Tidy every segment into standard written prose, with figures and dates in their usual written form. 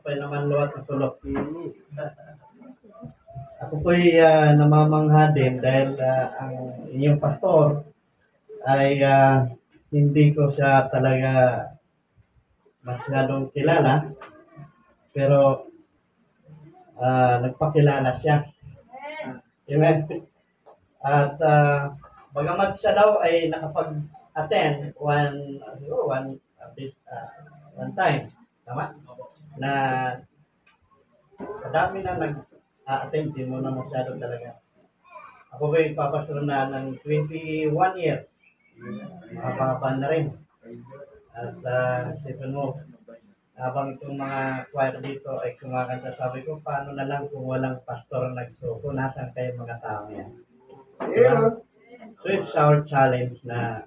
pa naman luwat na tulog. Ako po'y namamangha din dahil ang inyong pastor ay hindi ko siya talaga masyadong kilala, pero nagpakilala siya. Amen. At bagamat siya daw ay nakapag-attend one time, tama? Na sa dami na nag-attend, di mo na masyado talaga. Ako ba'y papastor na ng 21 years. Mahaba na rin. At isipin mo, habang itong mga choir dito ay kumakanta, sabi ko, paano na lang kung walang pastor nagsuko, nasan kayo mga tao yan? Diba? So it's our challenge na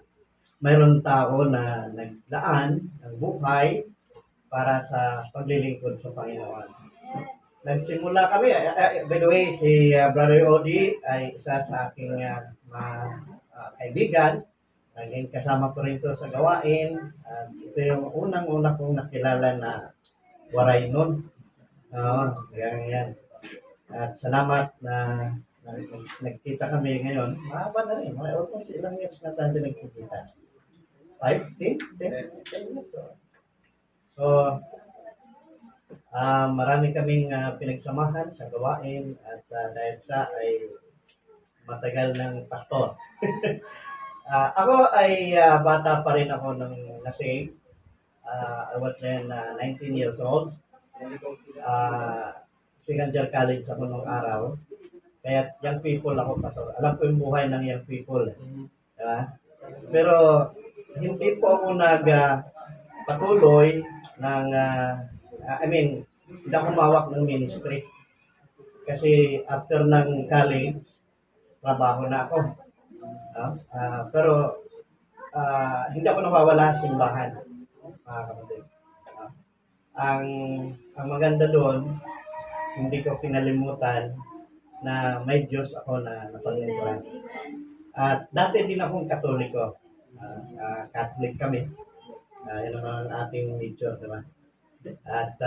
mayroon tao na nagdaan ng buhay para sa paglilingkod sa Panginoon. Nagsimula kami, by the way, si Brother Odi ay isa sa aking kaibigan. Naging kasama ko rin ito sa gawain. Ito yung unang-una kong nakilala na waray nun. Yan. At salamat na nagkita kami ngayon. Mahaba na rin. Almost ilang years na tayo nagkikita. 10 years. So, marami kaming pinagsamahan sa gawain at dahil sa ay matagal ng pastor. Ako ay bata pa rin ako nung nasave. I was then 19 years old. Second year college ako nung araw. Kaya young people ako pastor. Alam ko yung buhay ng young people. Diba? Pero hindi po ako patuloy ng hindi ako mawak ng ministry. Kasi after ng college, trabaho na ako. Pero hindi ako nawawala sa simbahan. Kapatid. Ang maganda doon, hindi ko pinalimutan na may Diyos ako na napaglingkuran. At dati din akong Katoliko. Catholic kami. Yun naman ang ating nature, diba? At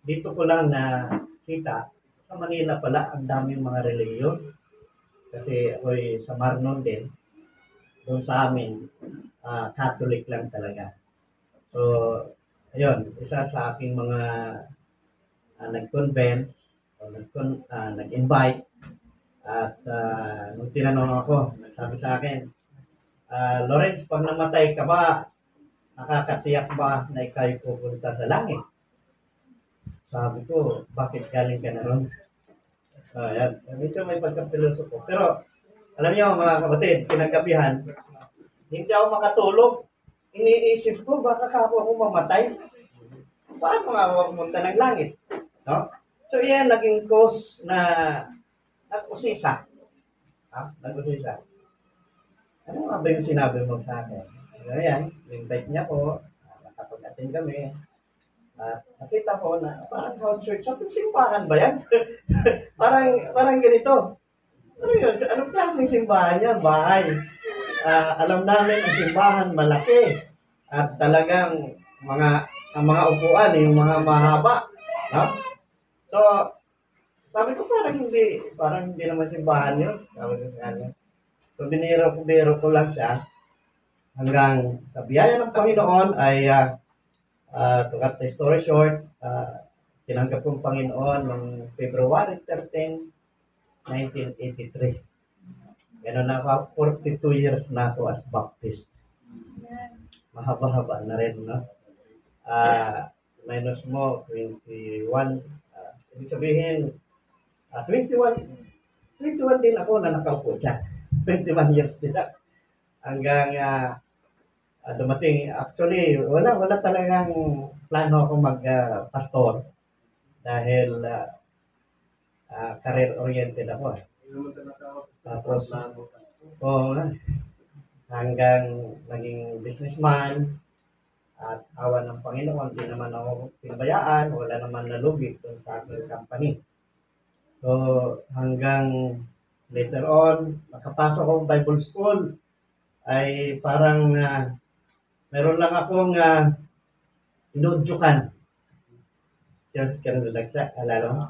dito ko lang nakita, sa Manila pala, ang daming mga reliyon. Kasi ako'y sa Marnon din. Doon sa amin, Catholic lang talaga. So, ayun, isa sa aking mga nag-convent, o nag-invite, at nung tinanong ako, sabi sa akin, Lawrence, pag namatay ka ba, nakakatiyak ba na ikaw'y pupunta sa langit? Sabi ko, bakit galing ka na ron? Yan. Medyo may pagkapilosopo. Pero, alam niyo mga kapatid, kinagabihan, hindi ako makatulog. Iniisip ko, baka ako mamatay. Paano nga pumunta ng langit? No? So, yan naging cause na nag-usisa. Nag-usisa. Ano nga ba yung sinabi mo sa akin? Ayan, invite niya ko, nakapag-attend kami. Nakita ko na parang house church. Sabi, simbahan ba yan? parang ganito. Ano yun? Anong klaseng simbahan yan? Bahay. Alam namin ang simbahan malaki. At talagang ang mga upuan, yung mga mahaba. No? So, sabi ko parang hindi naman simbahan yun. Sabi ko sa kanya. So, biniro ko lang siya. Hanggang sa biyaya ng Panginoon ay to cut the story short, tinanggap kong Panginoon noong February 13, 1983. Ganun na ako, 42 years na ako as Baptist. Mahaba-haba na rin, no? Minus mo, 21. Ibig sabihin, 21 din ako na nakaupo dyan. 21 years din ako. Hanggang dumating, actually, wala talagang plano ako mag-pastor dahil career-oriented ako. Tapos, hanggang naging businessman at awa ng Panginoon, hindi naman ako pinabayaan, wala naman nalugi doon sa aking company. So, hanggang later on, nakapasok akong Bible school, ay parang meron lang akong inudyukan. Colonel Lagsa, alala mo?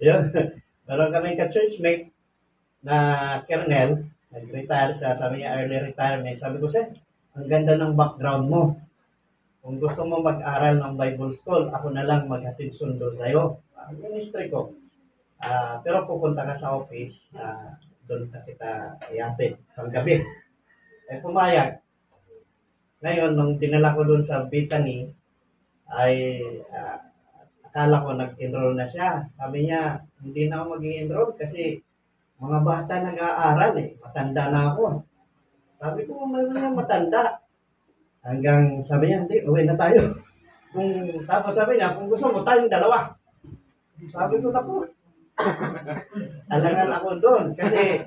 Yun. Meron kami ka-churchmate na Colonel, nag-retire siya, sabi niya early retirement. Sabi ko, sir, ang ganda ng background mo. Kung gusto mo mag-aral ng Bible School, ako na lang maghatid sundo sa'yo. Ang ministry ko. Pero pupunta ka sa office, doon na kita ihatid panggabi. Eh, pumayag. Ngayon, nung dinala ko doon sa Bethany, ay akala ko nag-enroll na siya. Sabi niya, hindi na ako mag-enroll kasi mga bata nag-aaral eh. Matanda na ako. Sabi ko, mayroon na matanda. Hanggang sabi niya, hindi, uwi na tayo. Tapos sabi niya, kung gusto mo, tayong dalawa. Sabi ko, naku, alangan ako doon. Kasi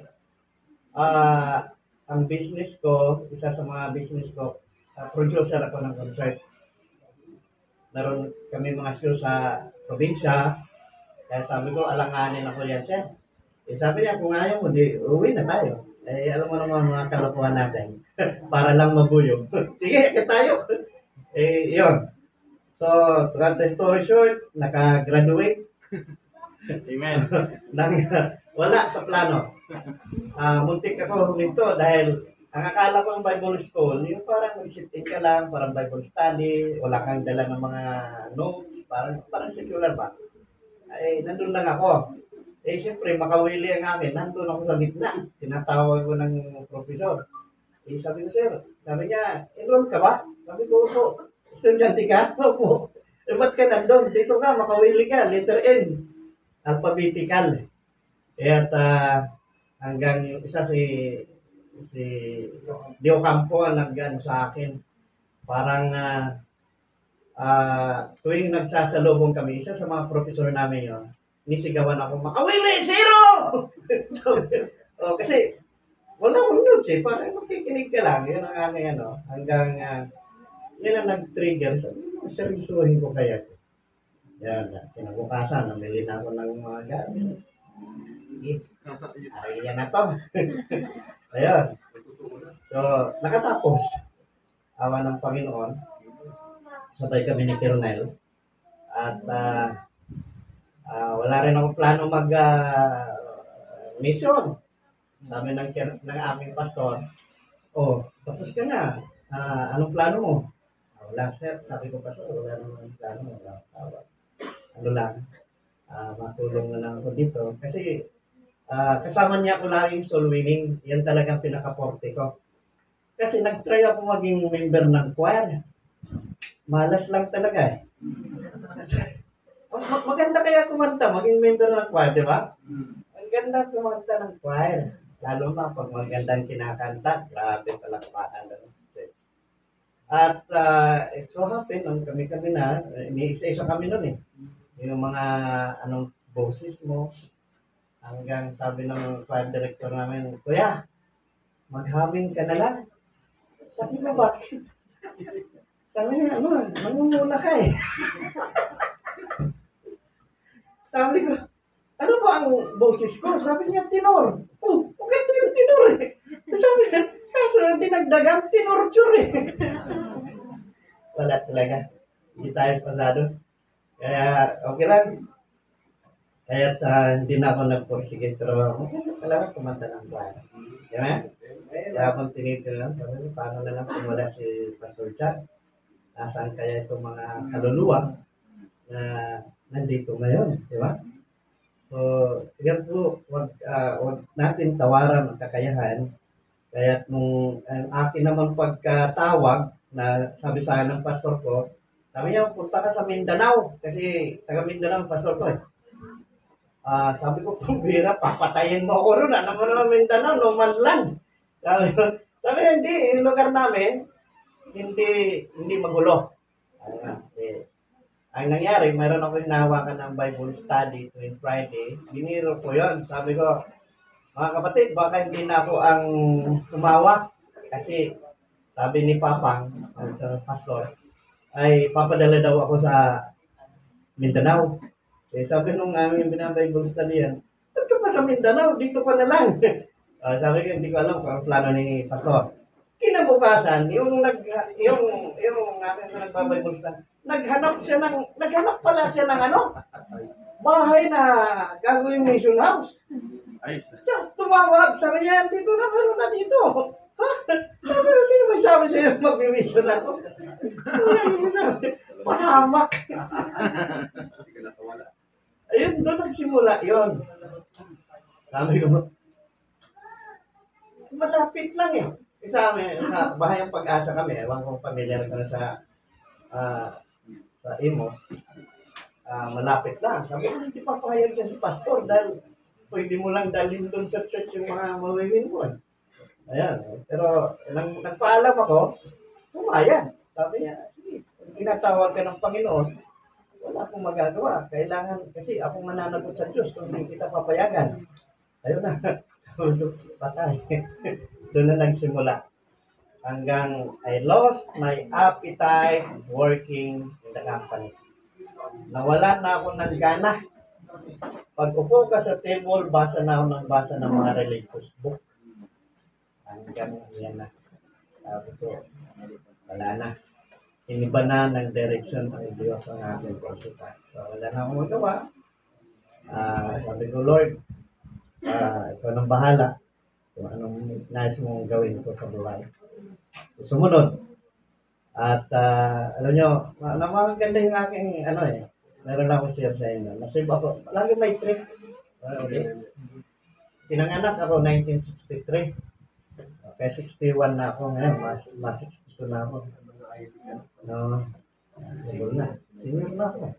ang business ko, isa sa mga business ko, producer ako ng concert. Meron kami mga show sa probinsya. Kaya sabi ko, alanganin ako yan, sir. Eh, sabi niya, kung ayaw mo, di, uwi na tayo. Eh, alam mo naman mga kalokohan natin. Para lang mabuyog. Sige, akit tayo. Eh, yun. So, to cut the story short, naka-graduate. Amen. Wala sa plano. Muntik ako huminto dahil ang akala ko ang Bible School, yung parang mag-sit-in ka lang, parang Bible study, wala kang dala ng mga notes, parang secular ba? Ay, nandun lang ako. Eh, siyempre, makawili ang amin. Nandun ako sa gitna. Tinatawag ko ng professor. Eh, sabi ko, sir, sabi niya, enroll ka ba? Sabi ko, opo. Estudyante ka? Opo. Eh, ba't ka nandun? Dito ka, makawili ka. Letter N. Alphabetical. Kaya hanggang yung isa si Dio Campo ang nag-ano sa akin. Parang tuwing nagsasalubong kami, isa sa mga professor namin yun, nisigawan ako, makawili, zero! So, kasi wala akong notes eh, parang makikinig ka lang, yun ang aking ano, hanggang yun ang nag-trigger, sabi ko, seryosohin ko kaya. Yan, kinabukasan, namili na ako ng mga gamit. Sige, ayan na to. Ayun. So, nakatapos. Awa ng Panginoon. Sabay kami ni Colonel. At wala rin akong plano mission. Sabi ng aming pastor, oh, tapos ka na. Anong plano mo? Wala, sir. Sabi ko, pastor, wala namang plano. Wala tawag. Ano lang, matulong na lang ako dito. Kasi kasama niya ako laging soul winning. Yan talagang pinaka-forte ko. Kasi nag-try ako maging member ng choir. Malas lang talaga eh. Maganda kaya kumanta, maging member ng choir, di ba? Ang ganda kumanta ng choir. Lalo na pag magandang kinakanta, grabe pala kumanta ng At it so happened, nung kami-kami na, iniisa-isa kami nun eh. Yung mga anong boses mo, hanggang sabi ng choir director namin, Kuya, maghaming ka na lang. Sabi ko, bakit? Sabi niya, nangunguna ka eh. Sabi ko, ano ba ang boses ko? Sabi niya, tenor. Oh, maganda yung tenor eh. Sabi niya, kaso dinagdagan, tenorture eh. Wala talaga. Hindi tayo pasado. Kaya, okay lang. Kaya hindi na ako nagpursige, pero talaga kumanta ng choir. Diba? Kaya akong tinitin sabi ko, paano na lang kung wala si Pastor Jack? Nasaan kaya itong mga kaluluwa na nandito ngayon, di ba? So, yan po, wag natin tawaran ang kakayahan. Kaya nung akin naman pagkatawag, na sabi sa akin ng pastor ko, sabi niya, punta ka sa Mindanao, kasi taga Mindanao ang pastor ko eh. Sabi ko, pumbira, papatayin mo ako ron. Alam mo naman Mindanao, no man's land. Sabi hindi, yung lugar namin, hindi magulo. Ang nangyari, mayroon ako hinahawakan ng Bible study tuwing Friday. Biniro ko yon. Sabi ko, mga kapatid, baka hindi na ako ang tumawa. Kasi sabi ni Papang, sa pastor, ay papadala daw ako sa Mindanao. Eh, sabi nung aming Bible study yan, ba't ka pa sa Mindanao? Dito pa na lang. Sabi ko, hindi ko alam kung ang plano ni pastor. Kinabukasan, yung aking nagbabible stand, naghanap pala siya ng bahay na gagawing mission house. Ayos. Siya, tumawag, sabi niya, dito na, meron na dito. Ha? Sabi na, sino may sabi sa'yo mag-mission ako? Pahamak. Ayun, doon nagsimula yun. Sabi ko, malapit lang yun. Sa amin, sa Bahayang Pag-asa kami, ewan kong pamilyar ka na sa Imos, malapit lang. Sabi ko, hindi pa pahayag siya si pastor dahil pwede mo lang dalhin doon sa church yung mga mawiwin mo. Ayan. Pero nagpaalam ako, pumayag. Sabi niya, sige, kung tinatawag ka ng Panginoon, wala akong magagawa. Kailangan, kasi ako mananagot sa Diyos kung hindi kita papayagan. Ayun na. Sabi ko, patay. Doon na nagsimula. Hanggang I lost my appetite working in the company. Nawalan na ako ng gana. Pag upo ka sa table, basa na ako ng basa ng mga religious book. Hanggang yan na. Sabi ko, wala na. Iniba na ng direction ng Diyos ang aking pagsikat. So, wala na akong magawa. Sabi ko, Lord, ikaw nang bahala kung anong nais mong gawin ko sa buhay. So, sumunod. At alam nyo, maganda yung aking meron lang ako share sa inyo. Nasib ako, lagi may trip. Pinanganak ako 1963. Kaya 61 na ako ngayon, mas 62 na ako. No, siguro na. Senior na ako.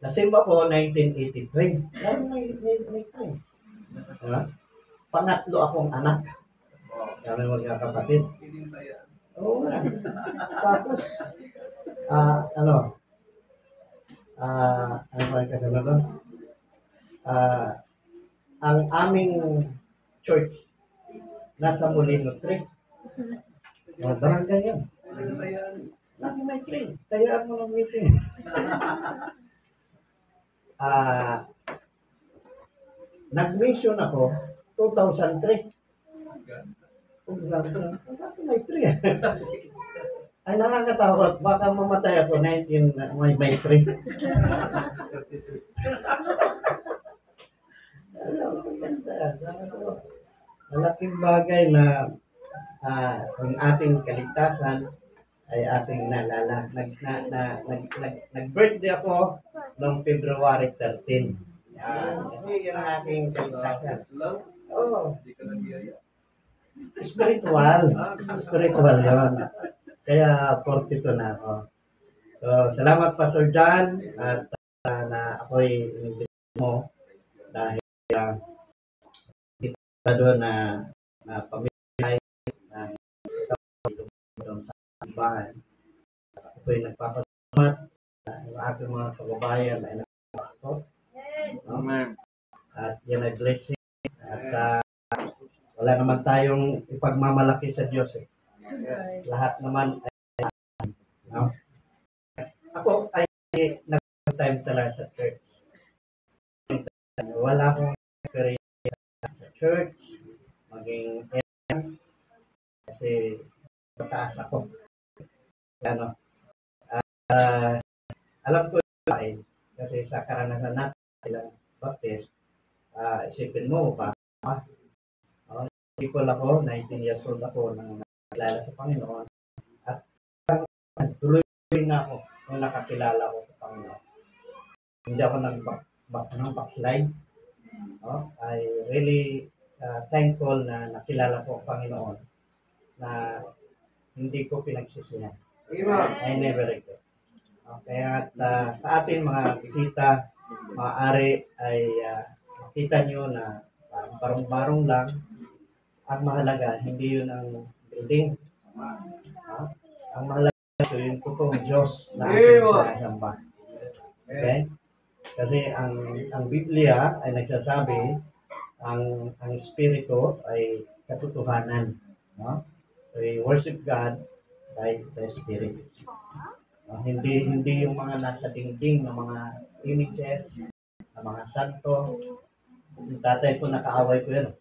Nasib ako 1983. Lagi may trip. Pangatlo akong anak. Kami mga kapatid. Oo nga. Tapos, ano ba yung kasunod doon? Ang aming church, nasa Molino 3. Barangay yan. Lagi may 3. Kaya mo ng meeting. Nag-mission ako 2003. May 3. Ay, nakakatakot. Baka mamatay ako 19, may 3. Malaking bagay na ang ating kaligtasan ay ating nalala. Nag-birthday ako noong February 13. Yan. Kasi yun ang aking kaligtasan. Oo. Spiritual yun. Kaya 42 na ako. So, salamat Pastor John at na ako'y inimbita mo dahil kita doon na pamilya na doon sa bahay. Ako'y nagpapasalamat yung aking mga kababayan ay nagpapasalamat. Amen. At yan ay blessing. At wala naman tayong ipagmamalaki sa Diyos eh. Lahat naman ay no? Ako ay nag-time talaga sa church. Wala akong experience sa church, maging kasi mataas ako. Ano? Alam ko ay kasi sa karanasan natin ilang Baptist, isipin mo ba? People ako, 19 years old ako nang nakilala sa Panginoon at tuloy na ako nung nakakilala ko sa Panginoon. Hindi ako backslide. I really thankful na nakilala ko ang Panginoon na hindi ko pinagsisihan. I never regret. Kaya sa atin mga bisita, maaari ay makita nyo na parang barong-barong lang. Ang mahalaga, hindi yun ang building. Ang mahalaga ito yung totoong Diyos na ating sinasamba. Okay? Kasi ang Biblia ay nagsasabi, ang Espiritu ay katotohanan. No? So, we worship God by the Spirit. Hindi yung mga nasa dingding ng mga images, ng mga santo. Yung tatay ko, nakaaway ko yun.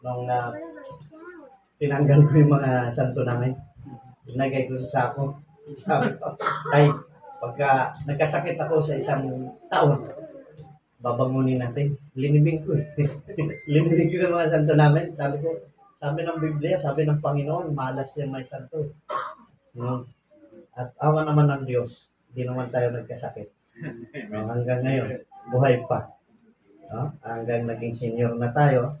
Nung tinanggal ko yung mga santo namin. Inagay ko sa sako. Sabi ko, ay, pagka nagkasakit ako sa isang taon, babangunin natin. Linibig ko eh. Linibig ko yung mga santo namin. Sabi ng Biblia, sabi ng Panginoon, malas yan may santo. No? At awa naman ng Diyos, hindi naman tayo nagkasakit. No? Hanggang ngayon, buhay pa. No? Hanggang naging senior na tayo.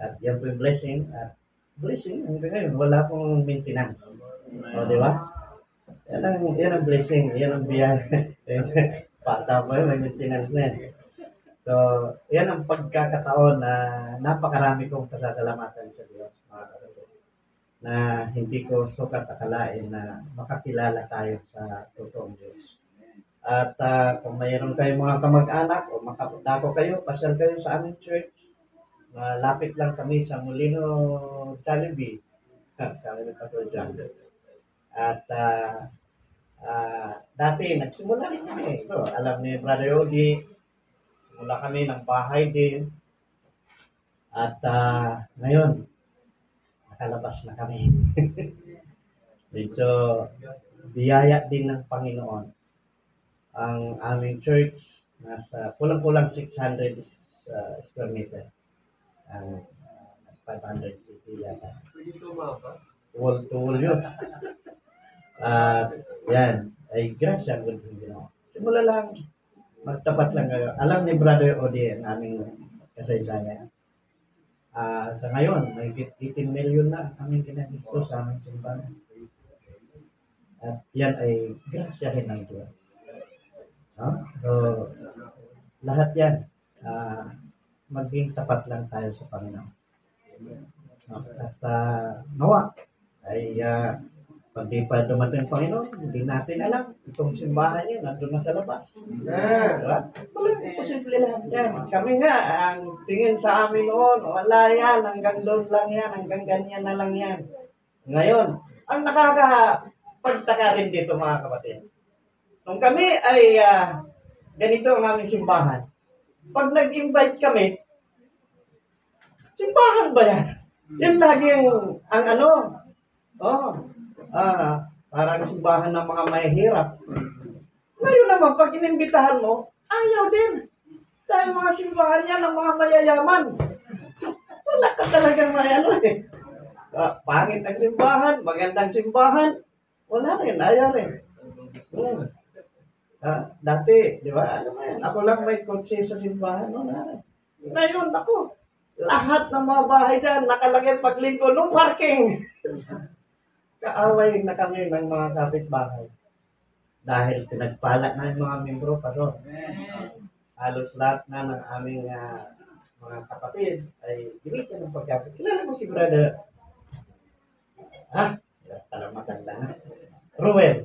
At yan po yung blessing. At blessing, hanggang ngayon, wala pong maintenance. O, di ba? Yan ang blessing. Yan ang biyaya. Pata po yun, may maintenance na yan. So, yan ang pagkakataon na napakarami kong pasasalamatan sa Diyos, mga kapatid, na hindi ko sukat akalain na makakilala tayo sa totoong Diyos. At kung mayroon kayong mga kamag-anak o makapagdako kayo, pasyal kayo sa aming church. Malapit lang kami sa Molino, Jollibee. Sabi ni Pastor John. At dati, nagsimula rin kami. Ito, alam ni Brother Odi, mula kami ng bahay din. At ngayon, nakalabas na kami. Medyo biyaya din ng Panginoon. Ang aming church, nasa kulang-kulang 600 square meter. Ang 580 yata. Tuwol yun. Yan, ay grasya ko din ginawa. Simula lang, magtapat lang kayo. Alam ni Brother Odi ang aming kasaysayan. Sa ngayon, may 18 million na aming ginagisto sa aming simbahan. At yan ay grasyahin ng Diyos. No? So, lahat yan, maging tapat lang tayo sa Panginoon. No? At nawa, ay pag di pa dumating ang Panginoon, hindi natin alam. Itong simbahan niya, nandun na sa labas. Diba? Walang posible lahat yan. Kami nga, ang tingin sa amin noon, wala yan, hanggang doon lang yan, hanggang ganyan na lang yan. Ngayon, ang nakakapagtaka rin dito mga kapatid, nung kami ay ganito ang aming simbahan, pag nag-invite kami, simbahan ba yan? Yan lagi ang parang simbahan ng mga mahihirap. Ngayon naman, pag inimbitahan mo, ayaw din. Dahil mga simbahan niya ng mga mayayaman. Wala ka talagang eh. Pangit ang simbahan, magandang simbahan. Wala rin, ayaw rin. Dati, di ba, ano yan? Ako lang may kotse sa simbahan. Ngayon, ako, lahat ng mga bahay dyan, nakalagay paglingko, no parking. Kaaway na kami ng mga kapitbahay. Dahil pinagpala na yung mga membro, paso. Halos lahat na ng aming mga kapatid ay ginitin ng pagkapit. Kilala mo si Brother? Talang maganda na. Ruel.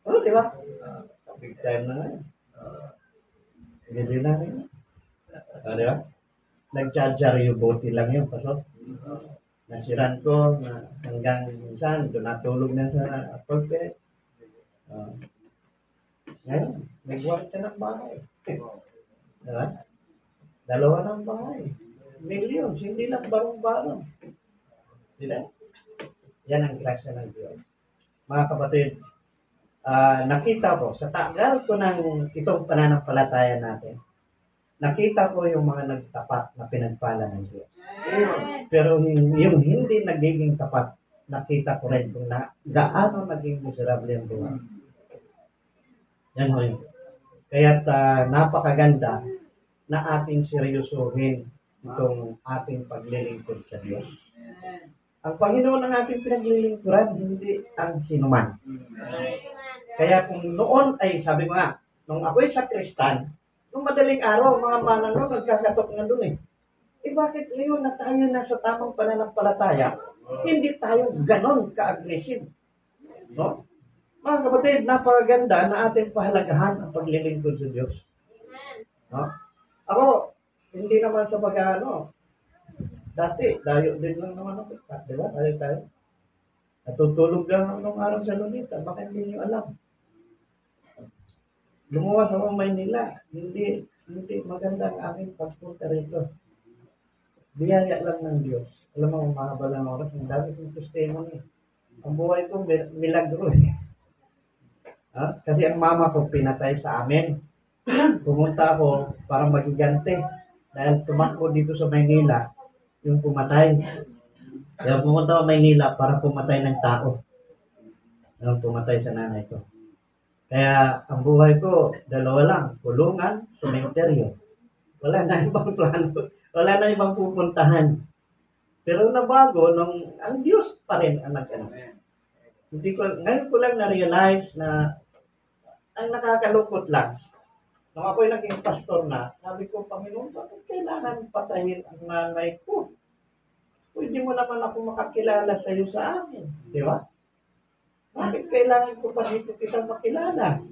Di ba? Big time na nga. Hindi na rin. Di ba? Nag-charger yung bote lang yun, paso. Nasiran ko na hanggang minsan doon natulog na sa pulpit. Ngayon, nagbuhat siya ng bahay. Diba? 2 ng bahay. Millions, hindi lang barong-barong. Sila? Yan ang grasya ng Diyos. Mga kapatid, nakita ko, sa tagal ko ng itong pananampalataya natin, nakita ko yung mga nagtapat na pinagpala ng Diyos. Pero yung hindi nagiging tapat, nakita ko rin kung gaano naging miserable ang buhay. Yan ho yun. Kaya't napakaganda na ating seryosohin itong ating paglilingkod sa Diyos. Ang Panginoon ang ating pinaglilingkuran, hindi ang sinuman. Kaya kung noon ay, sabi ko nga, nung ako'y sakristan, nung madaling araw, mga manang nagkakatok na doon eh. Bakit ngayon na tayo nasa tamang pananampalataya, hindi tayo ganon ka-aggressive? No? Mga kapatid, napakaganda na ating pahalagahan ang paglilingkod sa Diyos. No? Ako, hindi naman sa dati, dayo din lang naman ako. Di ba? Tayo. Natutulog lang nung araw sa Lunita. Baka hindi nyo alam. Lumuwas ako Maynila. Hindi maganda ang aking pagpunta rito. Biyaya lang ng Diyos. Alam mo, mahaba lang oras, ang dami kong testimony. Ang buhay ko, milagro eh. Kasi ang mama ko pinatay sa amin. Pumunta ako para magigante. Dahil tumakbo dito sa Maynila, yung pumatay. Kaya pumunta ako Maynila para pumatay ng tao. Yung pumatay sa nanay ko. Kaya ang buhay ko, dalawa lang. Kulungan, sementeryo. Wala na ibang plano. Wala na ibang pupuntahan. Pero nabago nung ang Diyos pa rin ang nag-ano. Ngayon ko lang na-realize na ang nakakalungkot lang. Nung ako'y naging pastor na, sabi ko, Panginoon, bakit kailangan patayin ang nanay ko? Pwede mo naman ako makakilala sa iyo sa amin. Di ba? Bakit kailangan ko pa dito kitang makilala?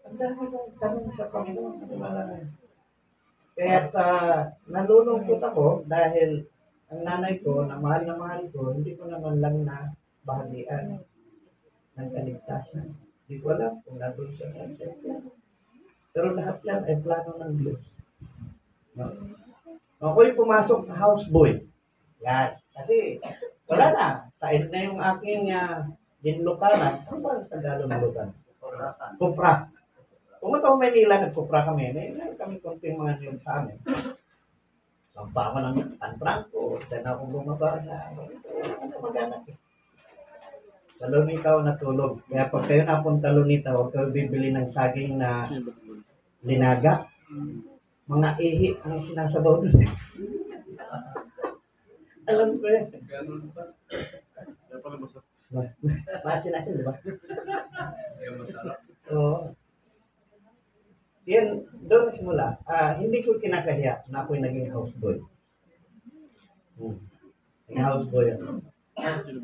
Ang dami mong tanong sa Panginoon. Kaya nalulungkot ako dahil ang nanay ko, na mahal ko, hindi ko naman lang na bahagian ng kaligtasan. Hindi ko alam kung nandun siya ng plano. Pero lahat yan ay plano ng Diyos. No? Ako'y pumasok na houseboy. Yan. Kasi wala na. Said na yung aking dinlukanan. Ano ba ang Tagalog ng lukan? Kupra. Pumunta ko Maynila, nagkupra kami. Meron kami konting mga niyong sa amin. Sampa ako ng Tantrangko. Diyan ako bumaba na. Ano mag-anak eh. Sa Lunitaw natulog. Kaya pag kayo napunta Lunitaw, huwag kayo bibili ng saging na linaga. Mga ihi ang sinasabaw doon. Alam ko yan. Ganun ba? Kaya pala masarap. Masin-asin, di ba? Kaya masarap. Oo. Yan, doon nagsimula. Hindi ko kinakahiya na ako'y naging houseboy. Naging houseboy ako.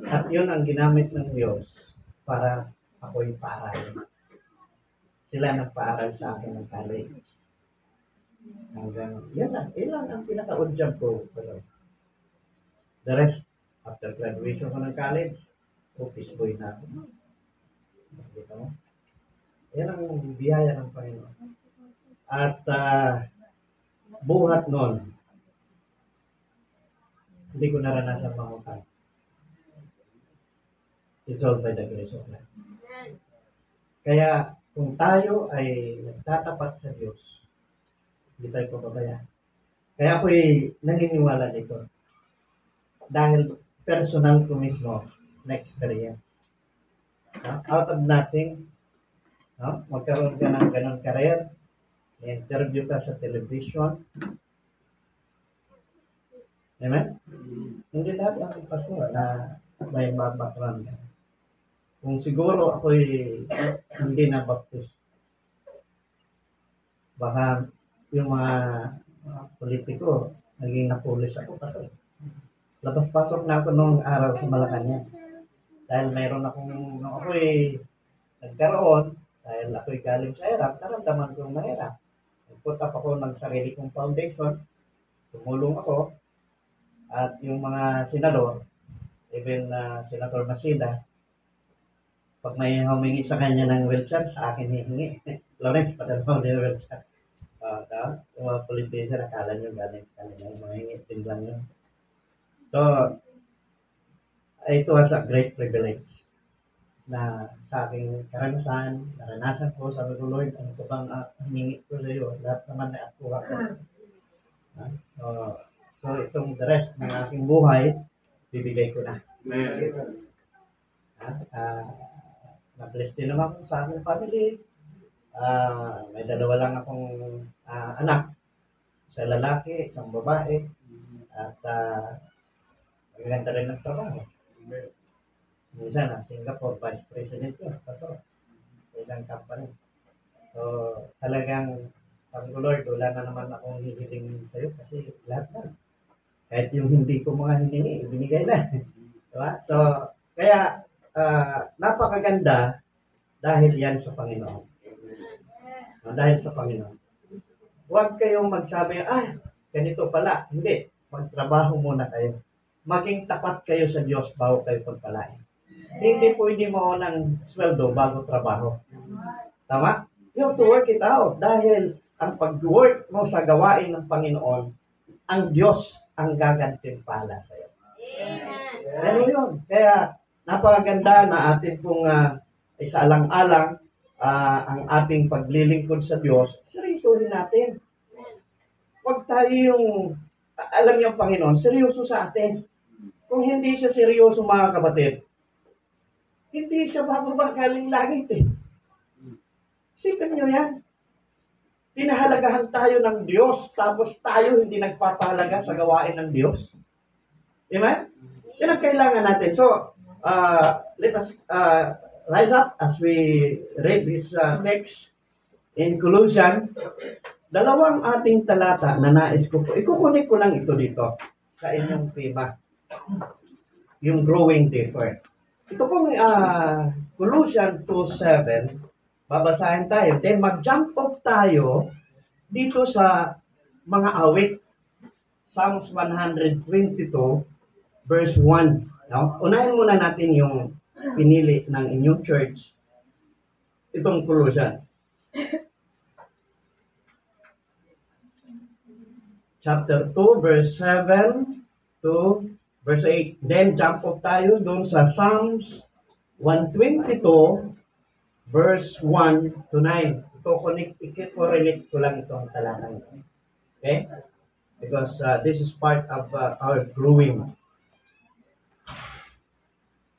At yun ang ginamit ng Diyos para ako'y paaralin. Sila nagpaaral sa akin ng college. Hanggang, yan lang. Ilan ang pinaka-job ko. The rest, after graduation ko ng college, office boy na ako. Nakikita mo? Yan ang biyaya ng Panginoon. At buhat nun, hindi ko naranasan mangutang. It's all by the grace of God. Kaya kung tayo ay nagtatapat sa Diyos, hindi tayo pababayaan. Kaya ako'y naniniwala dito. Dahil personal ko mismo na experience. Out of nothing, magkaroon ka ng ganong career, interview ka sa television. Amen? Hindi lahat ang pastor na may background ka. Kung siguro ako'y hindi na baptist, baka yung mga politiko, naging napulis ako pastor. Labas-pasok na ako nung araw sa Malacanang. Dahil mayroon akong, nung ako'y nagkaroon, dahil ako'y galing sa hirap, naramdaman kong mahirap. Nag-put up ako ng sarili kong foundation, tumulong ako, at yung mga senador, even Senator Masida, pag may humingi sa kanya ng wheelchair, sa akin hihingi. Lawrence, padalaw din yung wheelchair. Yung mga politician, akala nyo galing sa kanila, yung mga hingi, tinglan nyo. So, it was a great privilege na sa aking naranasan ko, sabi ko, Lord, ano ko bang hiningi ko sa iyo? Lahat naman na ako. So, itong the rest ng aking buhay, bibigay ko na. Na-bless din naman ko sa aking family. May dalawa lang akong anak. Isang lalaki, isang babae. At maganda rin ang trabaho. Minsan, Singapore, Vice President yun, pastor, sa isang company. So, talagang, sabi ko, Lord, wala na naman akong hihilingin sa'yo kasi lahat na. Kahit yung hindi ko mga hiningi, ibinigay na. Diba? So, kaya, napakaganda dahil yan sa Panginoon. Dahil sa Panginoon. Huwag kayong magsabi, ganito pala. Hindi. Magtrabaho muna kayo. Maging tapat kayo sa Diyos bago kayo pagpalain. Hindi pwede mo ng sweldo bago trabaho. Tama? You have to work it out dahil ang pag-work mo sa gawain ng Panginoon, ang Diyos ang gagantimpala sa iyo. Pero yun, kaya napakaganda na atin pong isaalang-alang ang ating paglilingkod sa Diyos. Seryosohin natin. Huwag tayo yung, alam niyo Panginoon, seryoso sa atin. Kung hindi siya seryoso mga kapatid, hindi siya bababa galing langit eh. Isipin niyo yan. Pinahalagahan tayo ng Diyos, tapos tayo hindi nagpapahalaga sa gawain ng Diyos. Amen? Yan ang kailangan natin. So, let us rise up as we read this text in Colossians. Dalawang ating talata na nais ko po. Ikukunik ko lang ito dito sa inyong tema. Yung growing deeper. Ito pong Colossians 2:7. Babasahin tayo. Then mag-jump off tayo dito sa mga awit. Psalms 122 verse 1. No? Unahin muna natin yung pinili ng inyong church. Itong Colossians. Chapter 2 verse 7 to verse 8. Then jump off tayo doon sa Psalms 122 verse 1 to 9. I-correlate ko lang itong talata. Okay? Because this is part of our growing.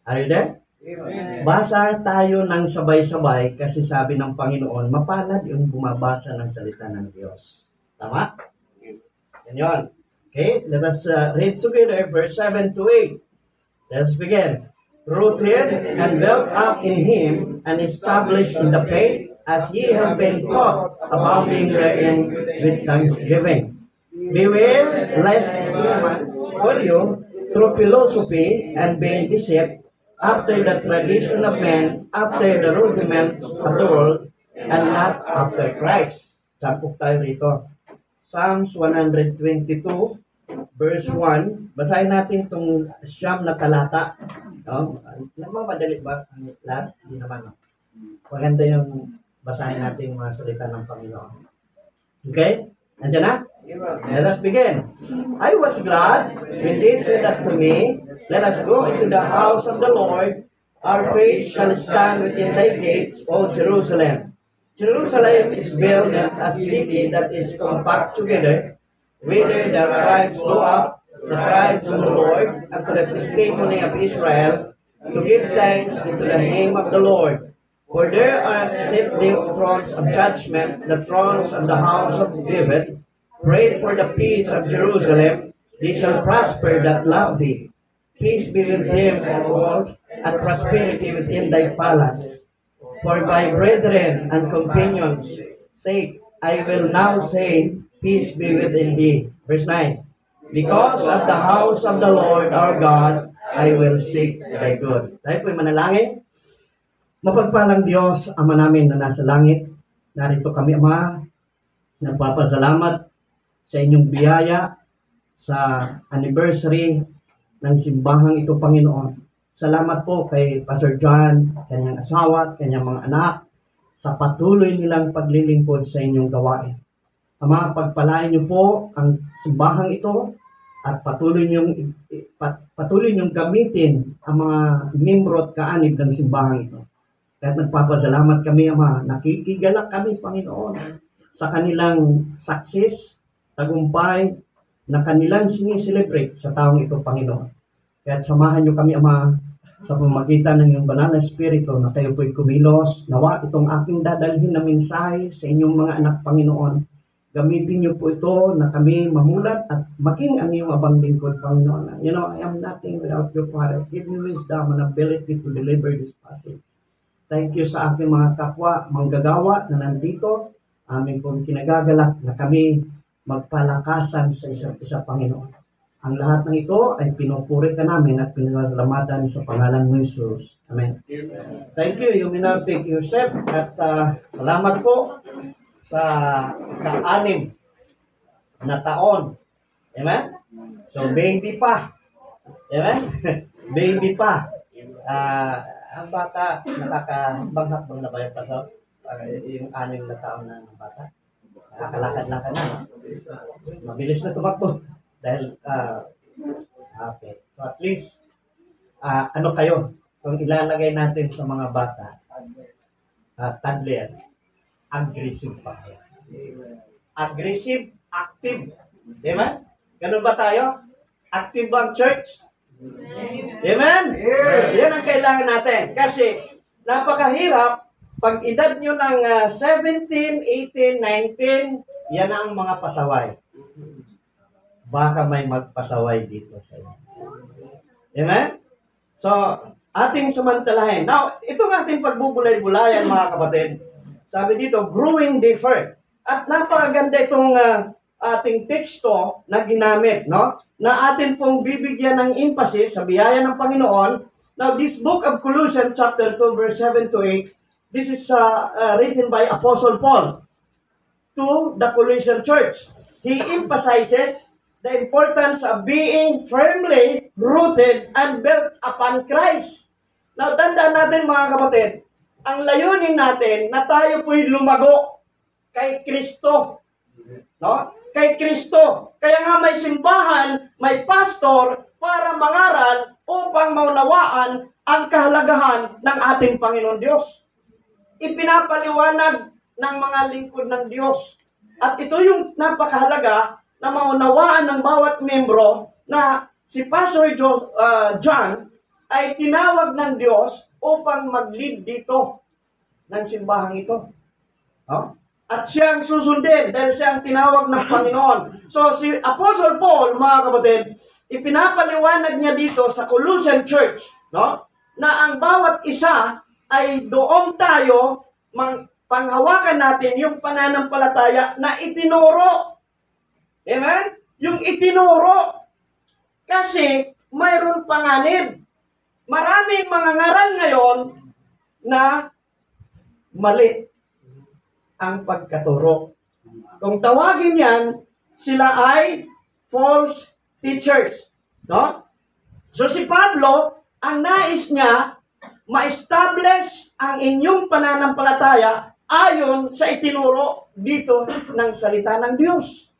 Are you there? Amen. Basa tayo ng sabay-sabay kasi sabi ng Panginoon, mapalad yung bumabasa ng salita ng Diyos. Tama? Yan yun. Okay? Let us read together verse 7 to 8. Let us begin. Rooted and built up in Him and established in the faith as ye have been taught, abounding therein with thanksgiving. Beware lest humans spoil you through philosophy and being deceived after the tradition of men, after the rudiments of the world, and not after Christ. Sampok tayo rito. Psalms 122 verse 1. Basahin natin itong siyam na talata. No? Nagmamadali ba ang lahat? Hindi naman. No? Maganda yung basahin natin mga salita ng Panginoon. Okay? Nandiyan na? Let us begin. I was glad when they said that to me, let us go into the house of the Lord. Our faith shall stand within thy gates, O Jerusalem. Jerusalem is built as a city that is compact together, whither the tribes go up, the tribes of the Lord, and to the testimony of Israel, to give thanks unto the name of the Lord. For there are set the thrones of judgment, the thrones of the house of David. Pray for the peace of Jerusalem. They shall prosper that love thee. Peace be with them, O Lord, and prosperity within thy palace. For thy brethren and companions' sake, I will now say, peace be within thee. Verse 9. Because of the house of the Lord our God, I will seek thy good. Tayo po'y manalangin. Mapagpalang Diyos, Ama namin na nasa langit, narito kami, Ama, nagpapasalamat sa inyong biyaya sa anniversary ng simbahang ito, Panginoon. Salamat po kay Pastor John, kanyang asawa, kanyang mga anak, sa patuloy nilang paglilingkod sa inyong gawain. Ama, pagpalain niyo po ang simbahang ito at patuloy niyong gamitin ang mga membro at kaanib ng simbahang ito. At nagpapasalamat kami, Ama, nakikigalak kami, Panginoon, sa kanilang success, tagumpay, na kanilang siniselebrate sa taong ito, Panginoon. Kaya samahan niyo kami, Ama, sa pamamagitan ng iyong banal na Espiritu na kayo po'y kumilos. Nawa itong aking dadalhin na mensahe sa inyong mga anak, Panginoon. Gamitin niyo po ito na kami mamulat at maging ang iyong abang lingkod, Panginoon. You know, I am nothing without you, Father. Give me wisdom and ability to deliver this passage. Thank you sa aking mga kapwa, manggagawa na nandito. Amin pong kinagagalak na kami magpalakasan sa isa't isa, Panginoon. Ang lahat ng ito ay pinupuri ka namin at pinasalamatan sa pangalan ng Jesus. Amen. Thank you. You may now take your seat. At salamat po sa ka-anim na taon. Amen? So, baby pa. Amen? Baby pa. Ang bata, nakakabanghak-bang na ba yung paso? Yung 6 na taon na ng bata. Nakakalakad-lakad na. Mabilis na tumakbo. Dahil, okay. So at least, ano kayo, kung ilalagay natin sa mga bata, toddler, aggressive pa kayo. Aggressive, active. Di ba? Ganun ba tayo? Active ba ang church? Amen? Yan ang kailangan natin. Kasi, napakahirap, pag edad nyo ng 17, 18, 19, yan ang mga pasaway. Baka may magpasaway dito sa inyo. Amen? So, ating samantalahin. Now, itong ating pagbubulay-bulayan, mga kapatid, sabi dito, growing deferred. At napakaganda itong ating teksto na ginamit, no? Na atin pong bibigyan ng emphasis sa biyaya ng Panginoon. Now, this book of Colossians chapter 2, verse 7 to 8, this is written by Apostle Paul to the Colossian church. He emphasizes the importance of being firmly rooted and built upon Christ. Now, tandaan natin mga kapatid, ang layunin natin na tayo po'y lumago kay Kristo. No? Kay Kristo. Kaya nga may simbahan, may pastor para mangaral upang maunawaan ang kahalagahan ng ating Panginoon Diyos. Ipinapaliwanag ng mga lingkod ng Diyos. At ito yung napakahalaga na maunawaan ng bawat membro na si Pastor John ay tinawag ng Diyos upang mag-lead dito ng simbahang ito. No? At siyang susundin dahil siyang tinawag ng Panginoon. So si Apostle Paul, mga kapatid, ipinapaliwanag niya dito sa Colossian Church, no, na ang bawat isa ay doon tayo panghawakan natin yung pananampalataya na itinuro. Amen? Yung itinuro. Kasi mayroon panganib. Maraming mga ngaral ngayon na mali ang pagkaturo. Kung tawagin yan, sila ay false teachers. No? So si Pablo, ang nais niya, ma-establish ang inyong pananampalataya ayon sa itinuro dito ng salita ng Diyos.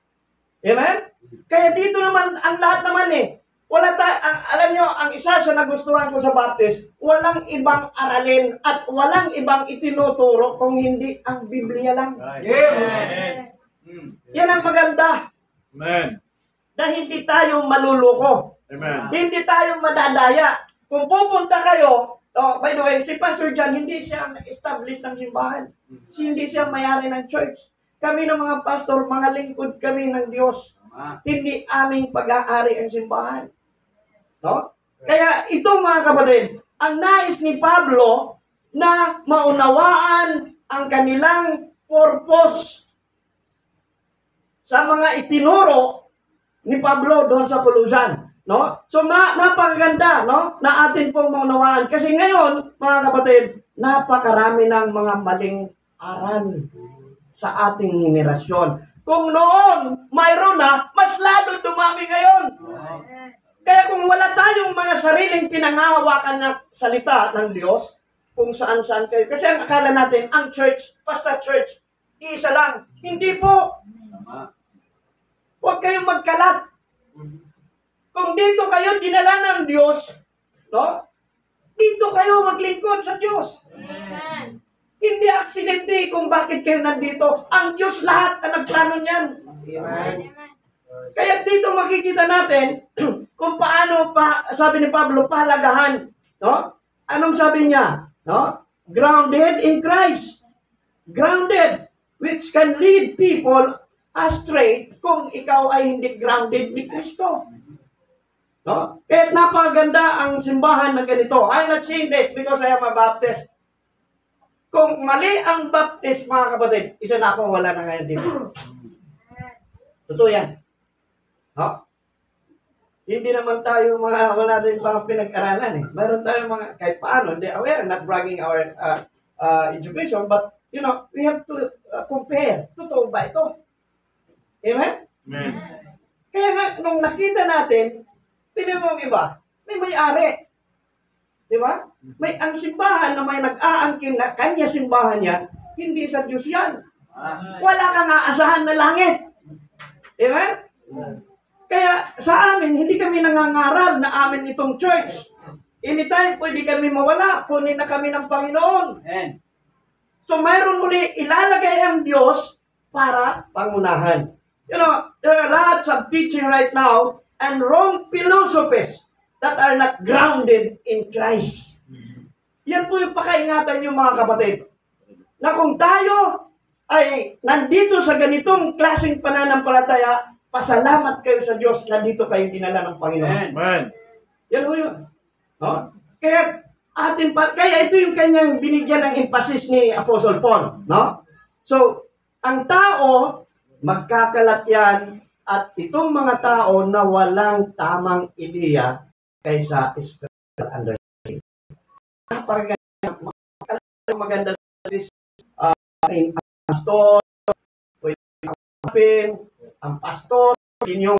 Amen? Kaya dito naman, ang lahat naman alam nyo, ang isa sa nagustuhan ko sa Baptist, walang ibang aralin at walang ibang itinuturo kung hindi ang Biblia lang. Amen. Yan ang maganda. Amen. Dahil hindi tayo maluluko. Amen. Hindi tayo madadaya. Kung pupunta kayo, by the way, si Pastor John, hindi siya establish ng simbahan. Hindi siya mayari ng church. Kami ng mga pastor, mga lingkod kami ng Diyos. Hindi aming pag-aari ang simbahan. No? Kaya ito mga kapatid, ang nais ni Pablo na maunawaan ang kanilang purpose sa mga itinuro ni Pablo doon sa Colossian. No? So napakaganda, no, na atin pong maunawaan. Kasi ngayon, mga kapatid, napakarami ng mga maling aral sa ating henerasyon. Kung noon, mayroon na, mas lalo dumami ngayon. Kaya kung wala tayong mga sariling pinanghahawakan na salita ng Diyos, kung saan-saan kayo. Kasi ang akala natin, ang church, basta church, isa lang. Hindi po. Huwag kayong magkalat. Kung dito kayo dinala ng Diyos, no? Dito kayo maglingkod sa Diyos. Amen. Hindi aksidente kung bakit kayo nandito. Ang Diyos lahat na nagplano niyan. Amen. Kaya dito makikita natin kung paano sabi ni Pablo, pahalagahan. No? Anong sabi niya? No? Grounded in Christ. Grounded, which can lead people astray kung ikaw ay hindi grounded ni Kristo. No? Kaya napaganda ang simbahan na ganito. I'm not saying this because I am a Baptist. Kung mali ang Baptist, mga kapatid, isa na akong wala na ngayon dito. Totoo yan. No? Hindi naman tayo wala rin mga pinag-aralan eh. Meron tayong mga, kahit paano, we're not bragging our education, but, we have to compare. Totoo ba ito? Amen? Amen. Kaya nga, nung nakita natin, tingnan mo ang iba, may-ari. Di ba? May ang simbahan na may nag-aangkin na kanya simbahan yan, hindi sa Diyos yan. Wala kang aasahan na langit. Amen? Kaya sa amin, hindi kami nangangaral na amin itong church. Anytime, pwede kami mawala. Kunin na kami ng Panginoon. Amen. So mayroon uli, ilalagay ang Diyos para pangunahan. You know, there are lots of teaching right now and wrong philosophies that are not grounded in Christ. Yan po yung pakaingatan yung mga kapatid. Na kung tayo ay nandito sa ganitong klaseng pananampalataya, pasalamat kayo sa Diyos na dito kayo dinala ng Panginoon. Amen. Yan po yun. No? Kaya ito yung kanyang binigyan ng emphasis ni Apostle Paul. No? So, ang tao, magkakalat yan at itong mga tao na walang tamang ideya kaysa spiritual understanding. Maganda ang pastor, ang pastor, yung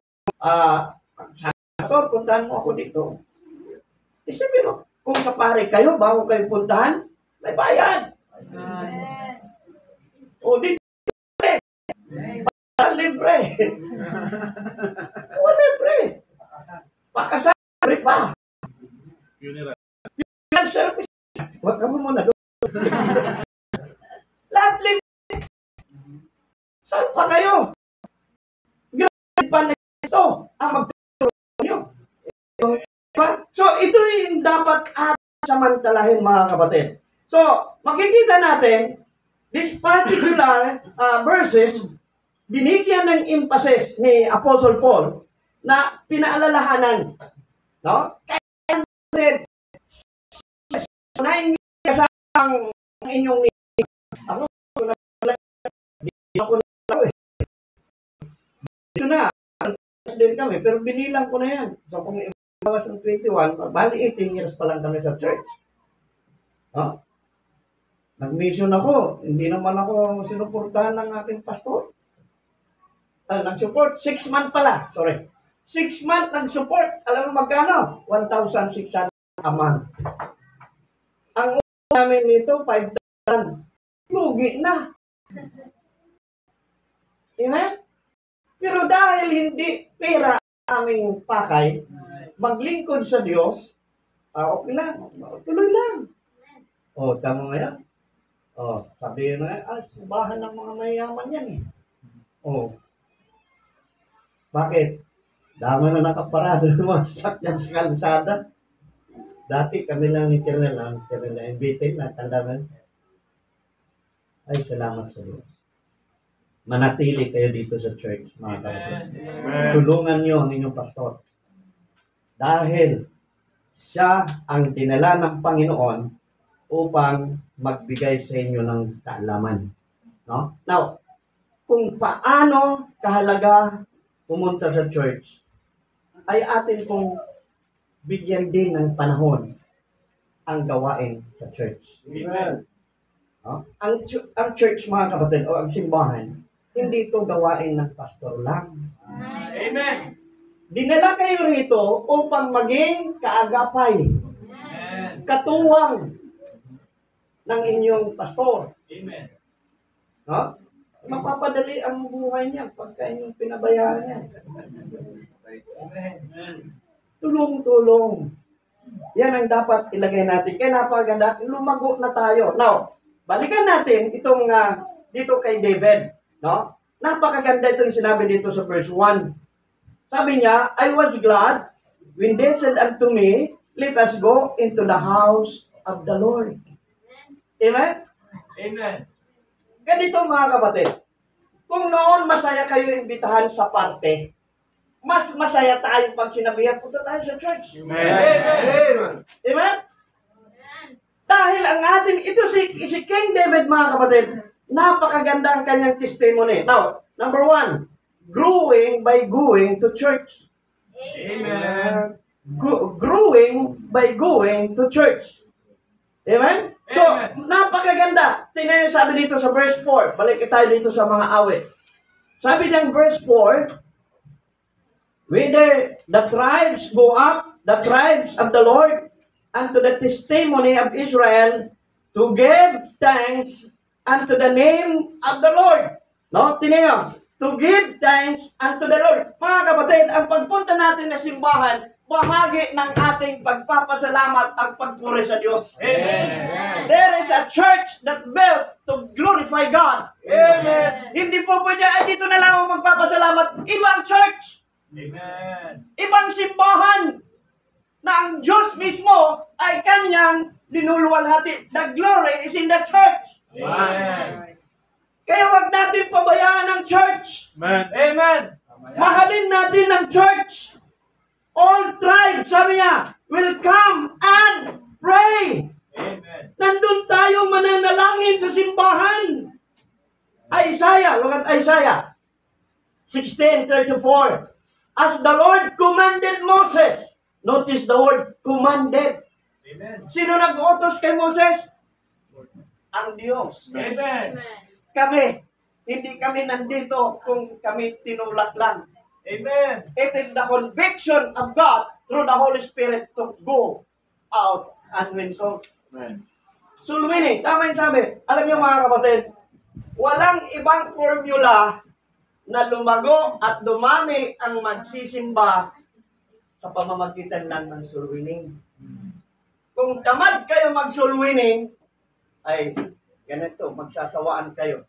pastor, puntahan mo ako dito. Isipin mo, kung sa pare kayo, bago kayo puntahan, may bayad. O dito, libre. O libre. Pakasal, libre pa. Funeral. Funeral service. Huwag ka mo muna doon. Lahat libre. Saan pa kayo? Grabe pa na ito ang magtuturo nyo. So, ito yung dapat samantalahin mga kapatid. So, makikita natin, this particular verses, binigyan ng emphasis ni Apostle Paul na pinaalalahanan. No? Kaya unahin niyo kasama ang inyong ako dito na din kami, pero binilang ko na yan. So kung ibawas ng 21, bali 18 years pa lang kami sa church. Nag-mission ako, hindi naman ako sinuportahan ng aking pastor. Nag-support, 6 months pala, sorry. 6 months nag-support, alam mo magkano? 1,600 a month. Ang ulo namin nito, 5,000. Lugi na. Amen? Pero dahil hindi pera aming pakay, maglingkod sa Diyos, okay lang. Tuloy lang. Tama nga yan. Sabihin na, subahan ng mga mayayaman yan eh. Bakit? Dami na nakaparado ng mga sasakyan sa kalsada. Dati kami lang ni Kernel na invite na tanda mo. Ay, salamat sa Diyos. Manatili kayo dito sa church, mga kapatid. Tulungan niyo ang inyong pastor. Dahil siya ang dinala ng Panginoon upang magbigay sa inyo ng kaalaman. No? Now, kung paano kahalaga pumunta sa church, ay atin pong bigyan din ng panahon ang gawain sa church. Amen. No? Ang church, mga kapatid, o ang simbahan, hindi ito gawain ng pastor lang. Amen. Dinala kayo rito upang maging kaagapay, katuwang ng inyong pastor. Amen. No? Mapapadali ang buhay niya pagka inyong pinabayaan niya. Amen. Tulong-tulong. Yan ang dapat ilagay natin. Kaya napaganda, lumago na tayo. Now, balikan natin itong dito kay David. No? Napakaganda itong sinabi dito sa verse 1. Sabi niya, I was glad when they said unto me, let us go into the house of the Lord. Amen? Amen. Ganito mga kapatid, kung noon masaya kayo imbitahan sa parte, mas masaya tayo pag sinabihan, punta tayo sa church. Amen. Amen? Dahil ang ating, ito si King David mga kapatid, napakaganda ang kanyang testimony. Now, number 1, growing by going to church. Amen. Growing by going to church. Amen? So, napakaganda. Tingnan niyo sabi dito sa verse 4. Balik tayo dito sa mga awit. Sabi ng verse 4, whether the tribes go up, the tribes of the Lord, unto the testimony of Israel, to give thanks unto the name of the Lord. No? Tingnan niyo. to give thanks unto the Lord. Mga kapatid, ang pagpunta natin na simbahan, bahagi ng ating pagpapasalamat at pagpuri sa Diyos. Amen. There is a church that built to glorify God. Amen. Hindi po pwede, ay dito na lang ako magpapasalamat. Ibang church, Amen. ibang simbahan, na ang Diyos mismo ay kanyang linuluwalhati. The glory is in the church. Amen. Kaya wag natin pabayaan ang church. Amen. Amen. Mahalin natin ang church. All tribes, sabi niya, will come and pray. Amen. Nandun tayo mananalangin sa simbahan. Isaiah, look at Isaiah 16:34. As the Lord commanded Moses. Notice the word commanded. Amen. Sino nag-utos kay Moses? Ang Diyos. Amen. Kami. Hindi kami nandito kung kami tinulak lang. Amen. It is the conviction of God through the Holy Spirit to go out and win souls. Amen. Sulwini, tama yung sabi. Alam niyo mga kapatid, walang ibang formula na lumago at dumami ang magsisimba sa pamamagitan lang ng sulwining. Kung tamad kayo mag-sulwining, ay ganito, magsasawaan kayo.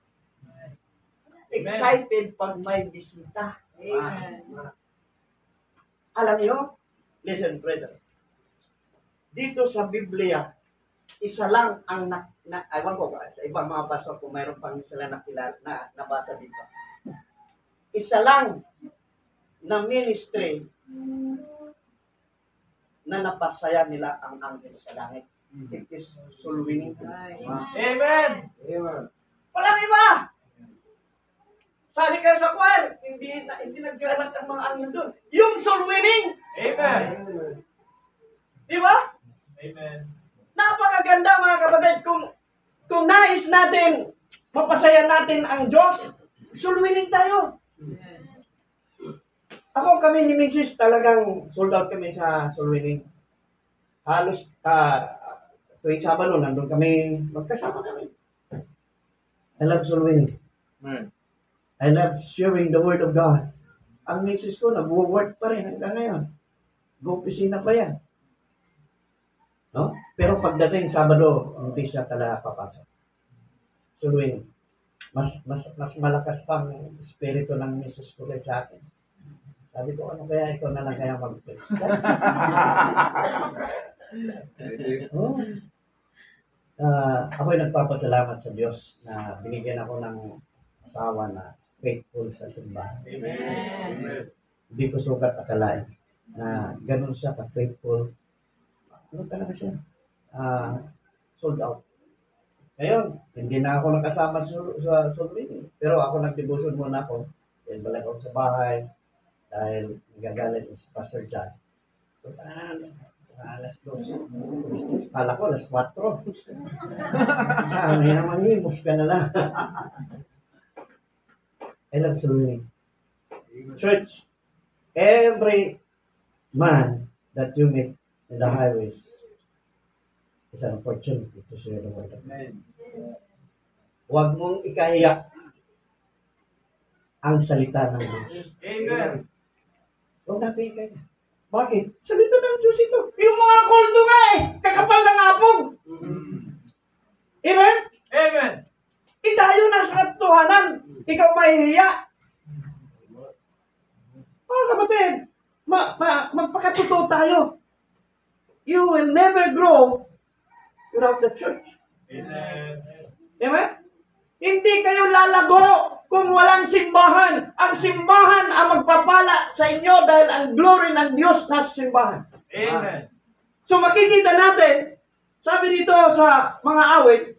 Excited pag may bisita. Amen. Alam niyo, listen brother, dito sa Biblia, isa lang ang ewan ko sa ibang mga pastor kung mayroon pang sila nabasa dito. Isa lang na ministry na napasaya nila ang anghel sa langit. It is soul winning. Amen. Walang iba! Sali kayo sa choir, hindi nagkalat ang mga anghel doon. Yung soul winning! Amen. Di ba? Amen. Napakaganda mga kapatid kung nais natin mapasaya natin ang Diyos, soul winning tayo. Ako kami ni Mrs. talagang sold out kami sa soul winning. Halos tuwing Sabado nandun kami, magkasama kami. I love soul winning. Amen. I love sharing the Word of God. Ang Mrs. ko nag-work pa rin hanggang ngayon. Go-opisina pa yan. No? Pero pagdating Sabado, hindi siya talaga papasok. Soul winning. Mas malakas pang espiritu ng Mrs. ko sa akin. Sabi ko, ano kaya ikaw na lang kaya mag-preach? Oh. Ako'y nagpapasalamat sa Diyos na binigyan ako ng asawa na faithful sa simbahan. Amen. Hindi ko sukat akalain na ganun siya ka-faithful. Ano talaga siya? Sold out. Ngayon, hindi na ako nakasama sa soul winning. Pero ako nag-devotion muna ako. Then balik ako sa bahay. Dahil nagagalit si Pastor John. Alas 2. Kala ko, alas 4. Sabi naman, himos ka na lang. I love soul winning. Church, every man that you meet in the highways is an opportunity to share the word of God. Huwag mong ikahiya ang salita ng Diyos. Amen. Huwag natin ikahiya. Bakit? Salita ng Diyos ito. Yung mga kulto nga kakapal ng apog. Amen? Amen. Itayo na sa katuhanan. Ikaw mahihiya. Mga kapatid, magpakatuto tayo. You will never grow without the church. Amen. Amen? Hindi kayo lalago kung walang simbahan. Ang simbahan ang magpapala sa inyo dahil ang glory ng Diyos nasa simbahan. Amen. So makikita natin, sabi dito sa mga awit,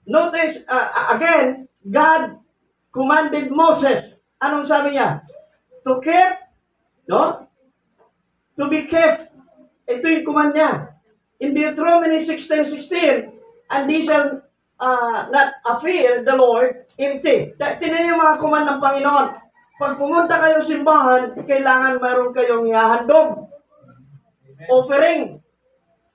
notice again, God commanded Moses. Anong sabi niya? To keep, no? To be kept. Ito yung command niya. In Deuteronomy 16:16, and they shall not fear the Lord empty. Tinan yung mga command ng Panginoon. Pag pumunta kayo simbahan, kailangan mayroon kayong ihahandog. Offering.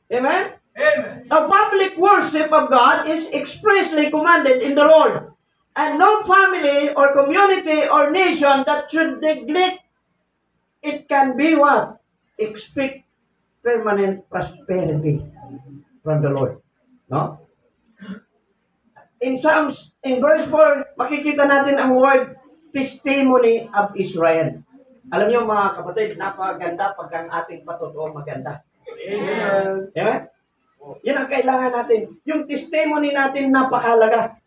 Amen? Amen. The public worship of God is expressly commanded in the Lord. And no family or community or nation that should neglect it can be what? Expect permanent prosperity from the Lord. No? In Psalms, in verse 4, makikita natin ang word testimony of Israel. Alam niyo mga kapatid, napakaganda pag ang ating patotoo maganda. Amen. Amen? Yan ang kailangan natin. Yung testimony natin napakahalaga.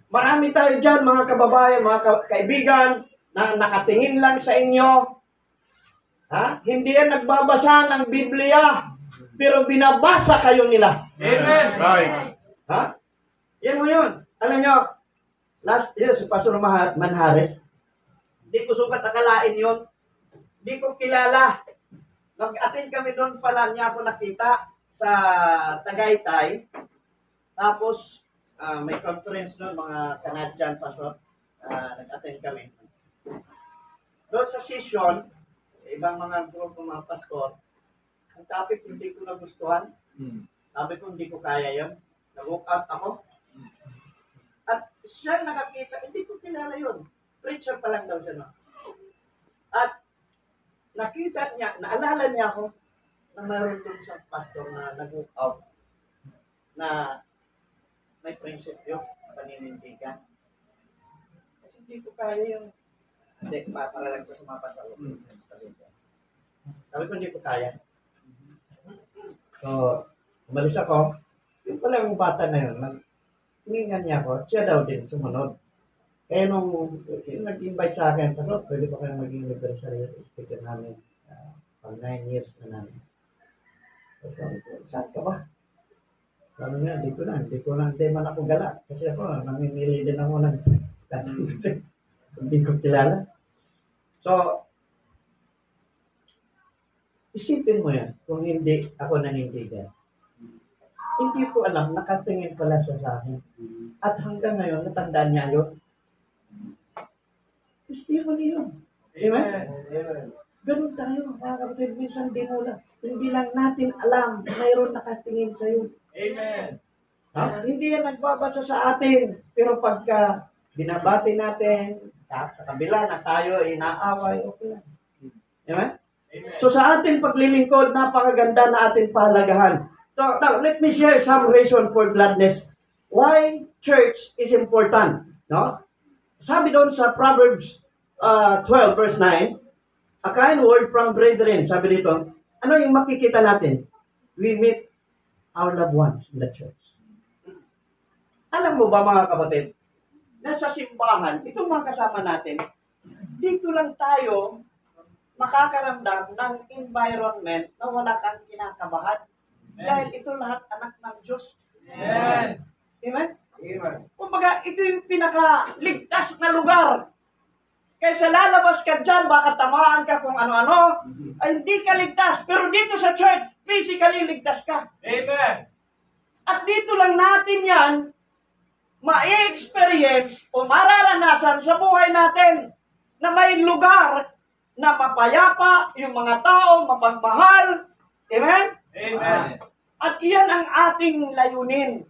Marami tayo dyan, mga kababayan, mga kaibigan, na nakatingin lang sa inyo. Ha? Hindi yan nagbabasa ng Biblia, pero binabasa kayo nila. Amen. Right. Ha? Yan mo yun. Alam nyo, last year, si Pastor Manhares, hindi ko sukat akalain yun. Hindi ko kilala. Nag-attend kami doon pala, niya ako nakita sa Tagaytay. Tapos, may conference doon, mga Canadian pastor. Nag-attend kami. Doon sa session, ibang mga grupo, mga pastor, ang topic hindi ko nagustuhan. Sabi ko, hindi ko kaya yun. Nag-walk out ako. At siya nakakita, hindi ko kilala yun. Preacher pa lang daw siya. No? At nakita niya, naalala niya ako na mayroon doon sa pastor na nag-walk out na may prinsipyo, paninindigan. Kasi hindi ko kaya yung hindi, para lang ko sumapasa ako. Sabi ko, hindi ko kaya. So, umalis ako. Yung pala yung bata na yun, hiningan niya ako, siya daw din sumunod. Kaya nung nag-invite sa akin, Pastor, pwede pa kayong maging anniversary speaker namin. Pang 9 years na namin. So, sabi ko, saan ka ba? Sabi niya, dito na. Hindi man ako gala. Kasi ako, namimili din ako ng hindi ko kilala. So, isipin mo yan kung hindi ako nanindigan. Hindi ko alam, nakatingin pala siya sa akin. At hanggang ngayon, natandaan niya yun. Testimony yun. Amen? Ganun tayo, mga kapatid. Minsan hindi lang natin alam, mayroon nakatingin sa iyo. Amen. Ha? Hindi yan nagbabasa sa atin. Pero pagka binabati natin, sa kabila na tayo ay inaaway, okay lang. Amen? Amen. So sa ating paglilingkod, napakaganda na ating pahalagahan. So now, let me share some reason for gladness. Why church is important. No? Sabi doon sa Proverbs 12 verse 9, a kind word from brethren. Sabi dito, ano yung makikita natin? We meet our loved ones in the church. Alam mo ba mga kapatid, nasa simbahan, itong mga kasama natin, dito lang tayo makakaramdam ng environment na wala kang kinakabahan. Dahil ito lahat anak ng Diyos. Amen. Amen? Amen. Kumbaga, ito yung pinakaligtas na lugar. Kaysa lalabas ka dyan, baka tamaan ka kung ano-ano, ay hindi ka ligtas. Pero dito sa church, physically ligtas ka. Amen. At dito lang natin yan, ma-experience o mararanasan sa buhay natin na may lugar na mapayapa, yung mga tao, mapagmahal. Amen? Amen. At iyan ang ating layunin.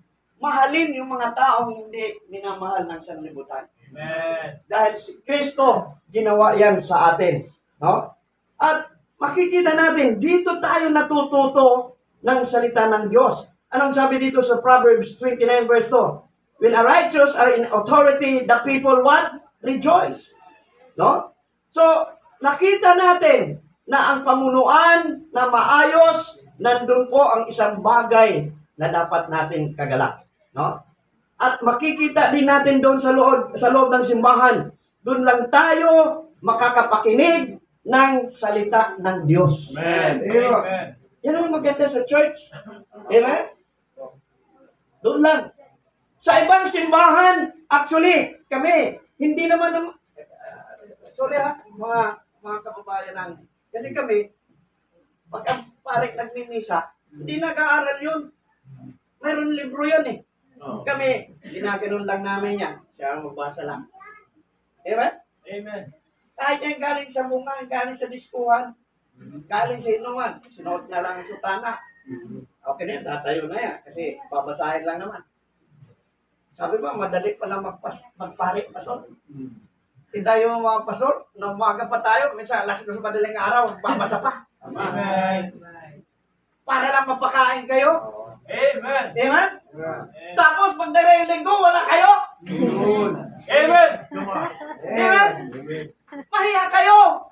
Mahalin yung mga taong hindi minamahal ng sanlibutan. Amen. Dahil si Kristo, ginawa yan sa atin. No? At makikita natin, dito tayo natututo ng salita ng Diyos. Anong sabi dito sa Proverbs 29 verse 2? When a righteous are in authority, the people what? Rejoice. No? So, nakita natin na ang pamunuan na maayos, nandun po ang isang bagay na dapat natin kagalak. No? At makikita din natin doon sa loob ng simbahan. Doon lang tayo makakapakinig ng salita ng Diyos. Amen. Ayun. Amen. Yan ang maganda sa church. Amen? Doon lang. Sa ibang simbahan, actually, kami, hindi naman, sorry ha, mga kababayan namin. Kasi kami, pag ang pare nagmimisa, hindi nag-aaral yun. Mayroon libro yan eh. Oh. Kami, ginaganon lang namin yan. Siya ang magbasa lang. Amen? Amen. Kahit yan galing sa bunga, galing sa diskuhan, galing sa inuman, sinuot na lang ang sutana. Okay na yan, tatayo na yan. Kasi babasahin lang naman. Sabi ko, madali pala magpari, pastor. Hindi tayo mga pastor, na umaga pa tayo, minsan alas 2 madaling araw, babasa pa. Amen. Para lang mapakain kayo. Amen. Amen? Tapos pag linggo, wala kayo. Amen. Amen? Mahiya kayo.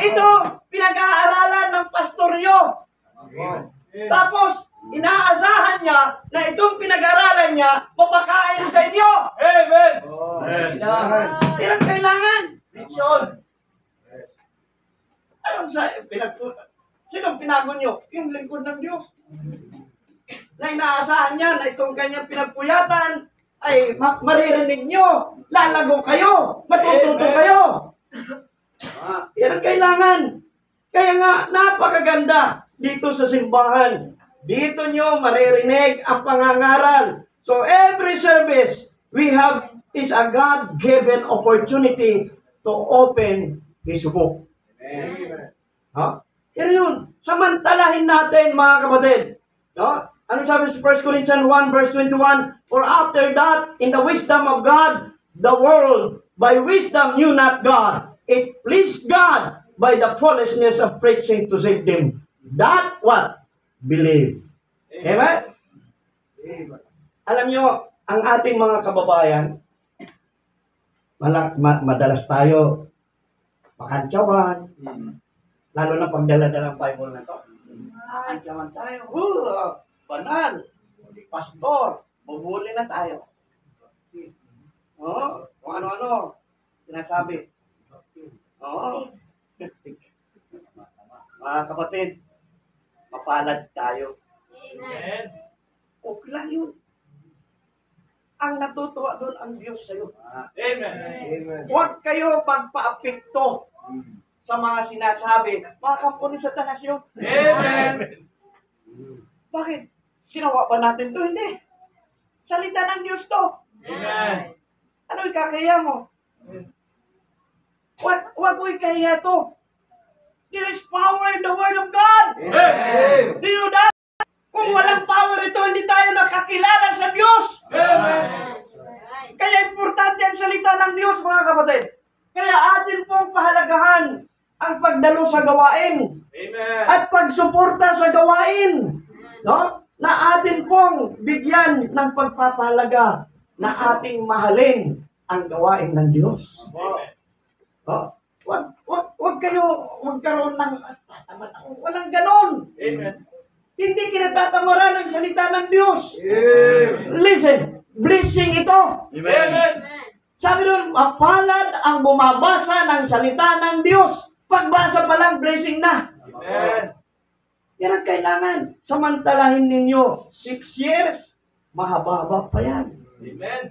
Ito, pinag-aaralan ng pastor nyo. Tapos, inaasahan niya na itong pinag-aralan niya, mapakain sa inyo. Amen. Yan ang kailangan. Mission. Anong sinong pinago nyo? Yung lingkod ng Diyos. Na inaasahan niya na itong kanyang pinagpuyatan ay maririnig nyo. Lalago kayo. Matututo kayo. Yan ang kailangan. Kaya nga, napakaganda dito sa simbahan. Dito nyo maririnig ang pangangaral. So every service we have is a God-given opportunity to open His book. Ha? Yan yun. Samantalahin natin, mga kapatid. No? Ano sabi sa 1 Corinthians 1 verse 21? For after that, in the wisdom of God, the world by wisdom knew not God. It pleased God by the foolishness of preaching to save them. That what? Believe. Amen? Alam nyo, ang ating mga kababayan, madalas tayo makantsawan, lalo na pag dala-dalang Bible na to. Makantsawan tayo. Banal, pastor, bubuli na tayo. Kung ano-ano, sinasabi. Mga kapatid, mapalad tayo. Amen. Okay lang yun. Ang natutuwa doon ang Diyos sa'yo. Amen. Huwag kayo magpa-apekto sa mga sinasabi. Mga kampo ni Satanas yun. Amen. Bakit? Ginawa ba natin to? Hindi. Salita ng Diyos to. Amen. Ano ikakaya mo? Huwag mo ikaya to. There is power in the Word of God. Amen. Do you know that? Kung walang power ito, hindi tayo nakakilala sa Diyos. Amen. Kaya importante ang salita ng Diyos, mga kapatid. Kaya atin pong pahalagahan ang pagdalo sa gawain Amen. at pagsuporta sa gawain. No? Na atin pong bigyan ng pagpapahalaga na ating mahalin ang gawain ng Diyos. Amen. No? Wag kayo magkaroon ng tatamad ako. Walang ganon. Amen. Hindi kinatatamara ng salita ng Diyos. Amen. Listen, blessing ito. Amen. Sabi doon, mapalad ang bumabasa ng salita ng Diyos. Pagbasa pa lang, blessing na. Amen. Yan ang kailangan. Samantalahin ninyo, 6 years, mahaba pa yan. Amen.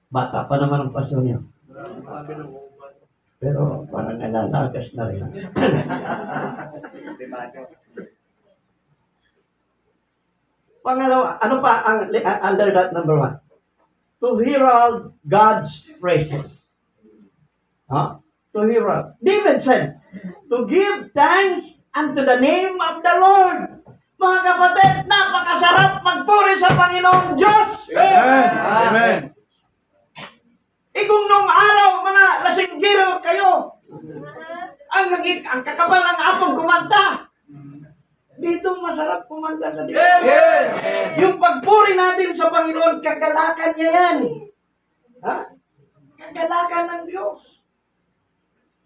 Bata pa naman ang paso niyo. Pero parang nalalagas na rin. Pangalawa, ano pa ang under that number 1? To herald God's praises. To herald. David said, to give thanks unto the name of the Lord. Mga kapatid, napakasarap magpuri sa Panginoong Diyos. Amen. Amen. Kung nung araw, mga lasinggero kayo, ang kakapal ng apong kumanta. Dito masarap kumanta sa Diyos. Amen. Yung pagpuri natin sa Panginoon, kagalakan niya yan. Kagalakan ng Diyos.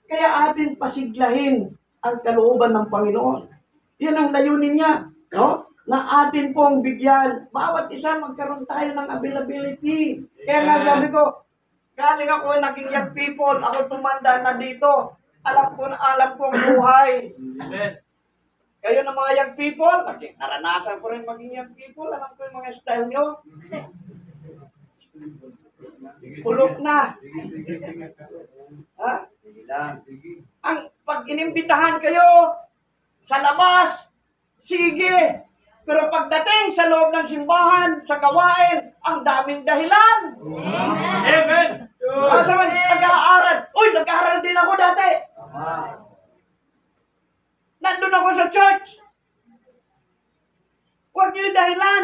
Kaya atin pasiglahin ang kalooban ng Panginoon. Yan ang layunin niya. No? Na atin pong bigyan. Bawat isa magkaroon tayo ng availability. Kaya nga sabi ko, galing ako naging young people, ako tumanda na dito. Alam ko ang buhay. Amen. Kayo na mga young people, naranasan ko rin maging young people. Alam ko yung mga style nyo. Kulok na. Ha? Ang pag inimbitahan kayo sa labas, sige. Pero pagdating sa loob ng simbahan, sa gawain, ang daming dahilan. Amen. Sabi, nag-aaral. Uy, nag-aaral din ako dati. Nandun ako sa church. Huwag niyo yung dahilan.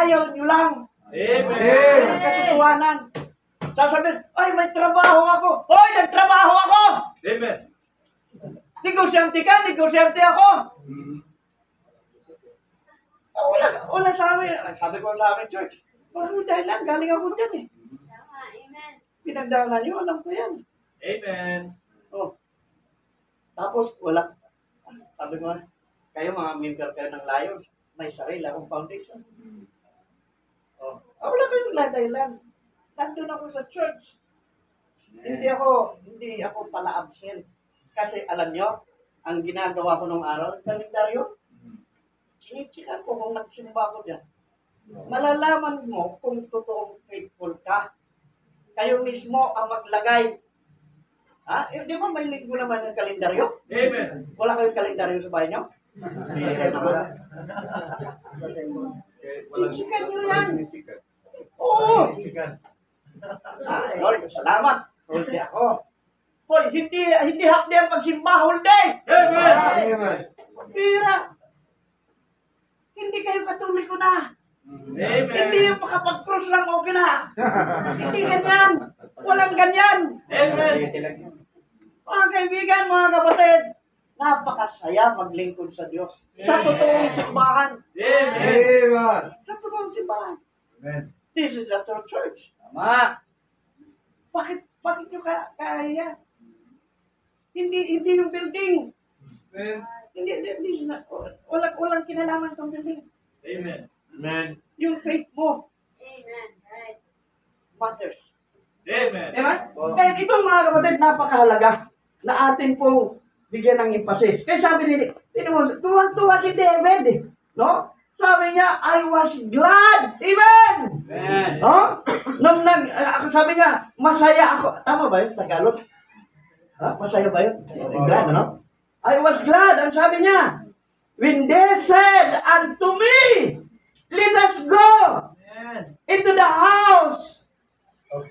ayaw nyo lang. Amen. Yan ang katotohanan. Sasabihin, ay, may trabaho ako. Hoy, nagtrabaho ako! Amen. Negosyante ka, negosyante ako. Wala sa amin. Sabi ko sa amin, church, parang dahilan, galing ako dyan eh. Pinagdaanan nyo, alam ko yan. Amen. Oh. Tapos, wala. Sabi ko, kayo mga member kayo ng Lions, may sarili akong foundation. Oh. Wala kayong dahilan. Nandun ako sa church. Hindi ako pala absent. Kasi alam nyo, ang ginagawa ko nung araw, kalendaryo, chinichikan ko kung nagsimba ko dyan. Malalaman mo kung totoong faithful ka. Kayo mismo ang maglagay. Ha? Eh, di ba may linggo naman ng kalendaryo? Amen. Wala kayong kalendaryo sa bahay nyo? Sige naman. Chichikan nyo yan. Oo. Lord, salamat. Huldi ako. Hoy, hindi hapdi ang pagsimba, huldi. Amen. Pira. Hindi kayo katoliko na. Amen. Hindi yung makapag-cross lang okay na. Hindi ganyan. Walang ganyan. Amen. Mga kaibigan, mga kapatid, napakasaya maglingkod sa Diyos. Sa totoong simbahan. Amen. Sa totoong simbahan. Amen. This is the true church. Tama. Bakit nyo kaya? Hindi yung building. Amen. Hindi walang kinalaman tong building. Amen. Amen. Yung faith mo matters. Amen. Diba? Kaya ito mga kapatid, napakahalaga na atin pong bigyan ng emphasis. Kaya sabi tuwang-tuwa si David eh. No? Sabi niya, I was glad. Amen! Amen. No? Sabi niya, masaya ako. Tama ba yun? Tagalog? Ha? Masaya ba yun? Glad, no? I was glad. Ang sabi niya, when they said unto me, let us go into the house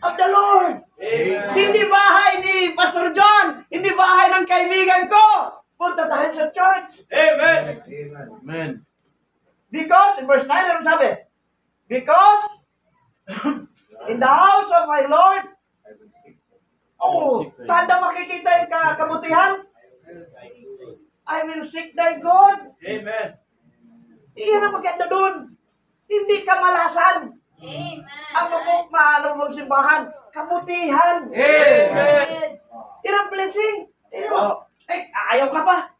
of the Lord. Amen. Hindi bahay ni Pastor John. Hindi bahay ng kaibigan ko. Punta tayo sa church. Amen. Amen. Because, in verse 9, ano sabi? Because in the house of my Lord, saan daw makikita yung kabutihan? I will seek thy God. Amen. Iyan ang maganda dun. Hindi kamalasan. Ang mong simbahan, kabutihan. Amen. Yan ang blessing. Ayaw ka pa.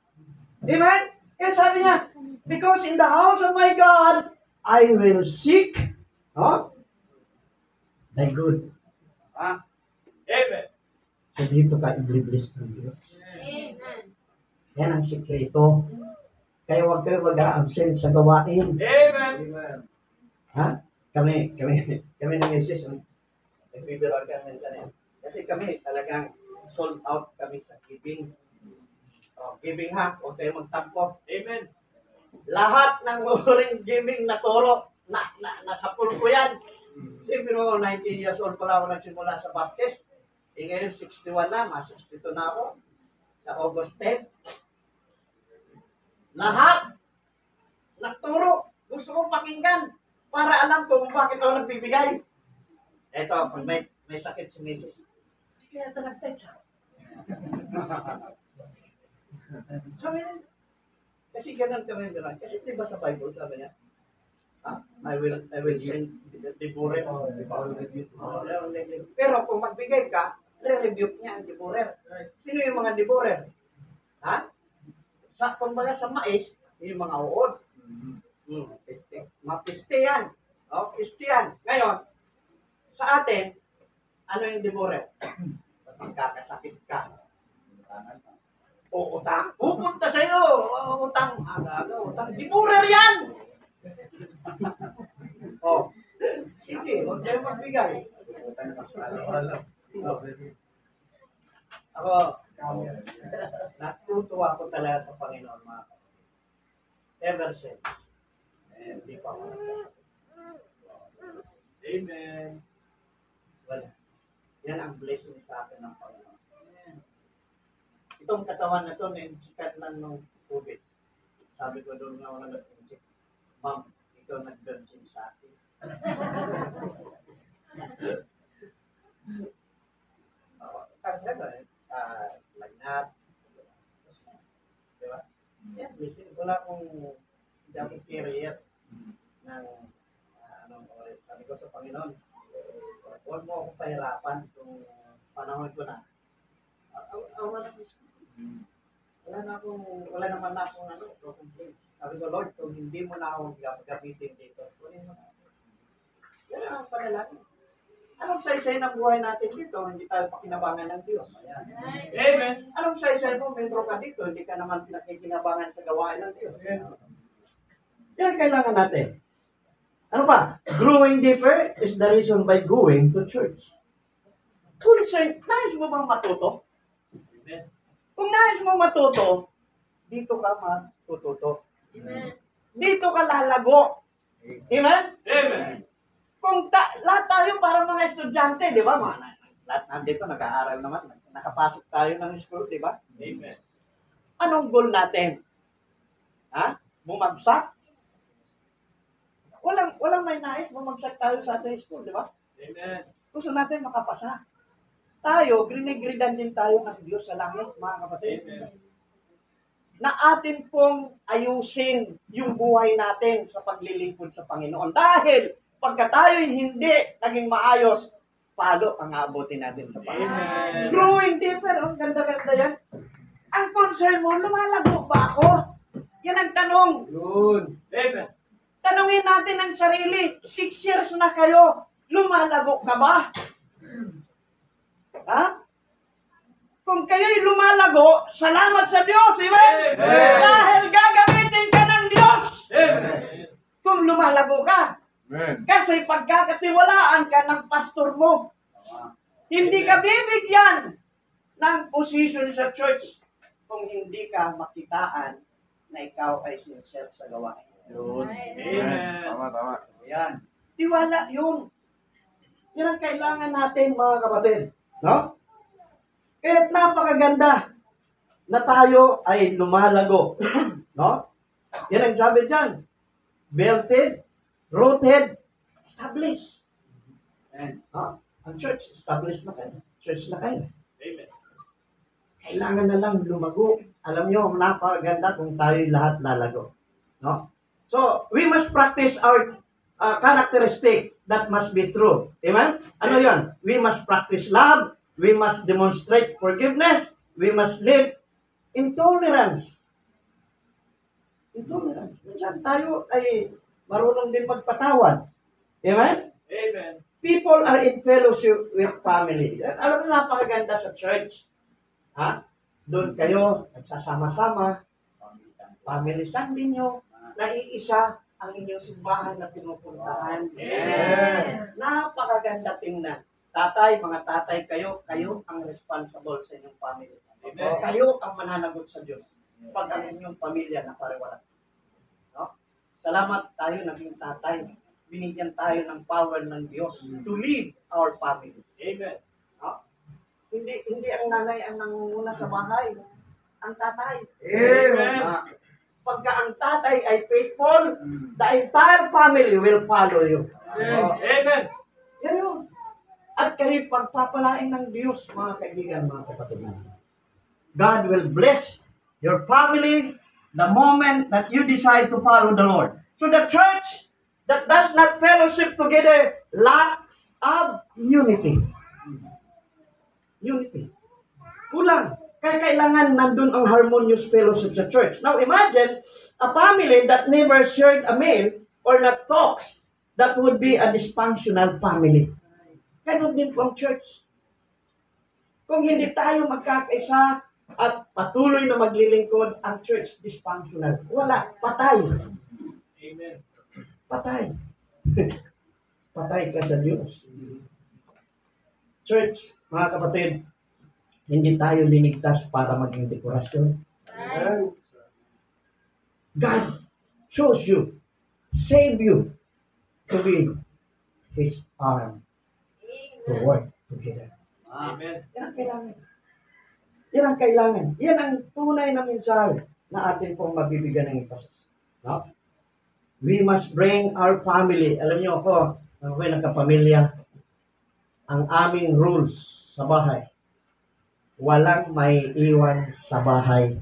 Amen? Kaya sabi niya, because in the house of my God, I will seek thy good. Amen. So dito ka i-bless ng Diyos. Yan ang sikreto. Kaya huwag kayo mag-a-absent sa gawain. Amen. Ha? Kami ng misis, nagbibiro kami minsan yan. Kasi kami talagang sold out kami sa giving. Giving ha, huwag kayo magtampo. Amen. Lahat ng uring giving na turo, nasa pool ko yan. Siyempre mo, 19 years old pala ako nagsimula sa Baptist. Ngayon, 61 na, mas 62 na ako. Sa August 10. Lahat nagturo. Gusto kong pakinggan para alam ko kung bakit ako nagbibigay. Eto, pag may sakit si Mrs. Hindi kaya ito nag-text ha? Sabi niya, kasi ganun kami nila. Kasi di ba sa Bible, sabi niya, I will send Deborah. Pero kung magbigay ka, re-rebuke niya ang Deborah. Sino yung mga Deborah? Ha? Kumbaga sa mais, yung mga uod. Piste. Mapiste yan. Piste yan. Ngayon, sa atin, ano yung Deborah? Magkakasakit ka. O utang. Pupunta sa'yo. Utang. Utang. Deborah yan! Sige, huwag kayo magbigay. Ako, natutuwa ko talaga sa Panginoon, mga ever since. Hindi pa ako nagkasakit. Amen. Wala. Yan ang blessing sa akin ng Panginoon. Itong katawan na to, na-injikat lang nung COVID. Sabi ko doon nga ako nag-injik. Ma'am, ikaw nag-virgin sa akin. Kasi lagnat. Di ba? Yan, listen, wala akong hindi ako carrier ng sabi ko sa Panginoon, huwag mo akong pahirapan kung panahon ko na. Wala wala naman na akong complain. Sabi ko, Lord, kung hindi mo na ako gamitin dito, kunin mo na ako. Yan ang panalangin. Anong saysay ng buhay natin dito? Hindi tayo pakinabangan ng Diyos. Ayan. Amen. Anong saysay mo? Membro ka dito, hindi ka naman pinakikinabangan sa gawain ng Diyos. Yan kailangan natin. Ano pa? Growing deeper is the reason by going to church. Kung nais mo bang matuto? Amen. Kung nais mo matuto, dito ka matututo. Amen. Dito ka lalago. Amen? Amen. Kung lahat tayo parang mga estudyante, di ba? Lahat nandito nag-aaral naman. Nakapasok tayo ng school, di ba? Amen. Anong goal natin? Ha? Bumagsak? Walang may nais, bumagsak tayo sa ating school, di ba? Amen. Gusto natin makapasa. Tayo, grinigridan din tayo ng Diyos sa langit, mga kapatid. Amen. Na atin pong ayusin yung buhay natin sa paglilingkod sa Panginoon. Dahil, pagka tayo'y hindi naging maayos, palo ang aabutin natin sa Panginoon. Amen. Growing deeper, ang ganda-ganda yan. Ang concern mo, lumalago ba ako? Yan ang tanong. Amen. Tanungin natin ang sarili, 6 years na kayo, lumalago ka ba? Ha? Kung kayo'y lumalago, salamat sa Diyos, amen? Amen. Dahil gagamitin ka ng Diyos. Amen. Kung lumalago ka, Amen. kasi pagkakatiwalaan ka ng pastor mo, hindi ka bibigyan ng position sa church kung hindi ka makitaan na ikaw ay sincere sa gawain. Amen. Tama. Ayan. Tiwala yun. Yan ang kailangan natin, mga kapatid. No? Kaya't napakaganda na tayo ay lumalago. No? Yan ang sabi dyan. Belted, rooted, established. And, ang church, established na kayo. Church na kayo. Amen. Kailangan na lang lumago. Alam nyo, napakaganda kung tayo lahat lalago. No? So, we must practice our characteristic that must be true. Amen? Ano yon? We must practice love. We must demonstrate forgiveness. We must live in tolerance. In tolerance. Minsan tayo ay marunong din magpatawad. Amen? Amen. People are in fellowship with family. Alam mo, napakaganda sa church. Ha? Doon kayo, nagsasama-sama. Family Sunday nyo. Naiisa ang inyong simbahan na pinupuntahan. Amen. Napakaganda tingnan. Tatay, mga tatay kayo ang responsible sa inyong family. Amen. Kayo ang mananagot sa Diyos pag ang inyong pamilya na pariwala. No? Salamat tayo naging tatay. Binigyan tayo ng power ng Diyos to lead our family. Amen. No? Hindi ang nanay ang nangunguna sa bahay. Ang tatay. Amen. Pagka ang tatay ay faithful, the entire family will follow you. Amen. Yan yun. At kayo pagpapalain ng Diyos, mga kaibigan, mga kapatid. God will bless your family the moment that you decide to follow the Lord. So the church that does not fellowship together lacks of unity. Unity. Kulang. Kaya kailangan nandun ang harmonious fellowship sa church. Now imagine a family that never shared a meal or not talks. That would be a dysfunctional family. Ganon din po ang church. Kung hindi tayo magkakaisa at patuloy na maglilingkod, ang church dysfunctional. Wala. Patay. Amen. Patay. Patay ka sa Diyos. Church, mga kapatid, hindi tayo linigtas para maging dekorasyon. God chose you, save you to be His arm to work together. Amen. Yan ang kailangan. Yan ang kailangan. Yan ang tunay na mensahe na atin pong mabibigyan ng ipasis. No? we must bring our family. Alam niyo ako ay nagkapamilya. Ang aming rules sa bahay, walang may iwan sa bahay.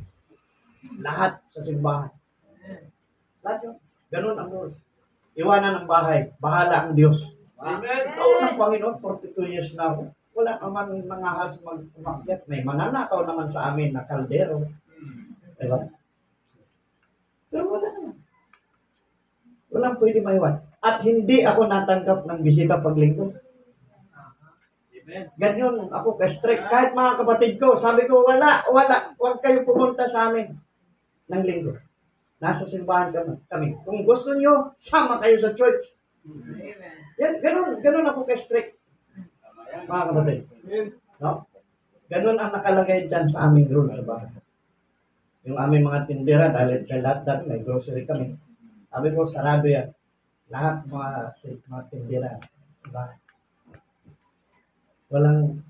Lahat sa simbahan. Lahat yun. Ganun ang rules. Iwanan ang bahay. Bahala ang Diyos. Amen. Oo ng Panginoon, 42 years na ako. Wala naman mga has mag-umakyat. May mananakaw naman sa amin na kaldero. Diba? Pero wala naman. Walang pwede maiwan. At hindi ako natanggap ng bisita paglinggo. Amen. Ganyan ako ka-strict. Kahit mga kapatid ko, sabi ko, wala. Huwag kayo pumunta sa amin ng linggo. Nasa simbahan kami. Kung gusto niyo, sama kayo sa church. Yan, ganun ako ka-strict. Mga kapatid. No? Ganun ang nakalagay dyan sa aming rule sa bahay. Yung aming mga tindera, dahil lahat dati may grocery kami. Sabi ko, sarado yan. Lahat mga tindera sa bahay.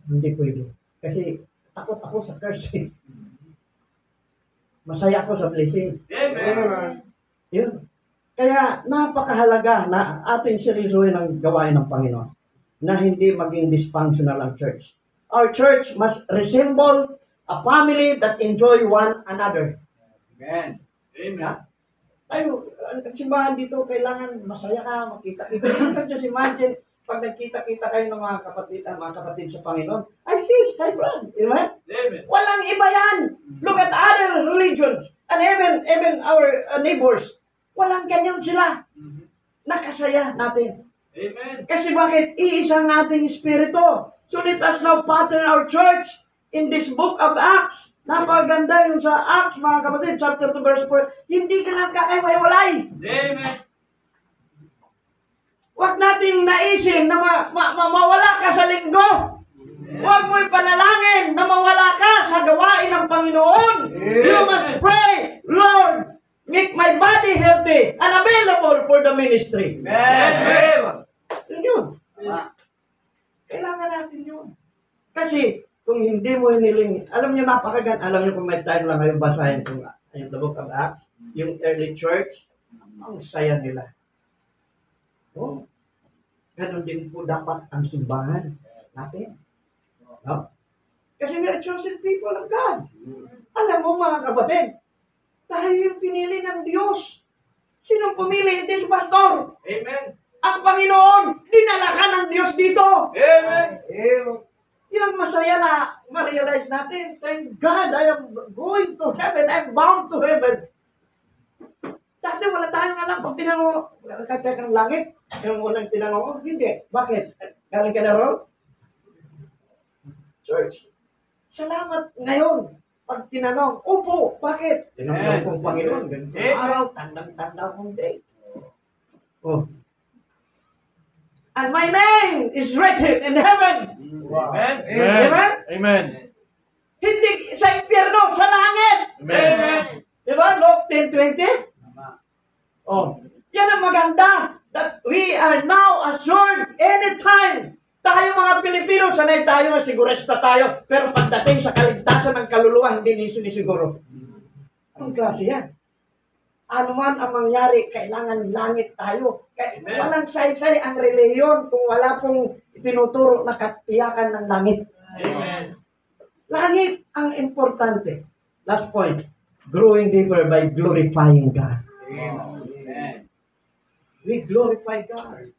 Hindi pwede. Kasi takot ako sa curse. Masaya ako sa blessing. Amen. Yun. Kaya napakahalaga na ating seryosohin ang gawain ng Panginoon na hindi maging dysfunctional ang church. Our church must resemble a family that enjoy one another. Amen. Amen. Tayo, ang simbahan dito, kailangan masaya ka, makita-kita. Yung just imagine, pag nagkita-kita kayo ng mga kapatid sa Panginoon, ay sis, hi brad, amen? Amen. Walang iba yan. Look at other religions and even our neighbors. Walang ganyan sila. Nakasaya natin. Amen. Kasi bakit? Iisang ating espiritu. So let us now pattern our church in this book of Acts. Napaganda yung sa Acts, mga kapatid, chapter 2, verse 4. Hindi sila kakaiwalay. Amen. Huwag nating naisin na mawala ka sa linggo. Huwag mo'y panalangin na mawala ka sa gawain ng Panginoon. You must pray, Lord, make my body healthy and available for the ministry. Amen. Yun yun. Kailangan natin yun. Kasi, kung hindi mo hiniling, alam niyo napakaganda, alam niyo kung may time lang kayo basahin yung the book of Acts, yung early church, ang saya nila. Oh, ganun din po dapat ang simbahan natin. No? Kasi we are chosen people of God. Alam mo mga kapatid, tayo yung pinili ng Diyos. Sinong pumili? Hindi si pastor. Amen. Ang Panginoon, dinala ka ng Diyos dito. Amen. Yun ang masaya na ma-realize natin. Thank God, I am going to heaven. I'm bound to heaven. Dati wala tayong alam. Pag tinanong mo, kaya ka ng langit, yung unang tinanong mo, hindi. Bakit? Galing ka na ron? Church. Salamat ngayon. Pag tinanong, upo, bakit? Tinanong kong Panginoon, ganito araw, tandang-tanda kong date. Oh. And my name is written in heaven. Amen. Amen? Amen. Hindi sa impyerno, sa langit. Amen. Diba? Luke 10:20? Oh. Yan ang maganda. That we are now assured anytime. Tayo mga Pilipino, sanay tayo, sigurista tayo. Pero pagdating sa kaligtasan ng kaluluwa, hindi nisiguro. Anong klase yan? Ano man ang mangyari, kailangan langit tayo. Walang saysay ang reliyon kung wala pong itinuturo na katiyakan ng langit. Amen. Langit ang importante. Last point, growing deeper by glorifying God. Amen. We glorify God.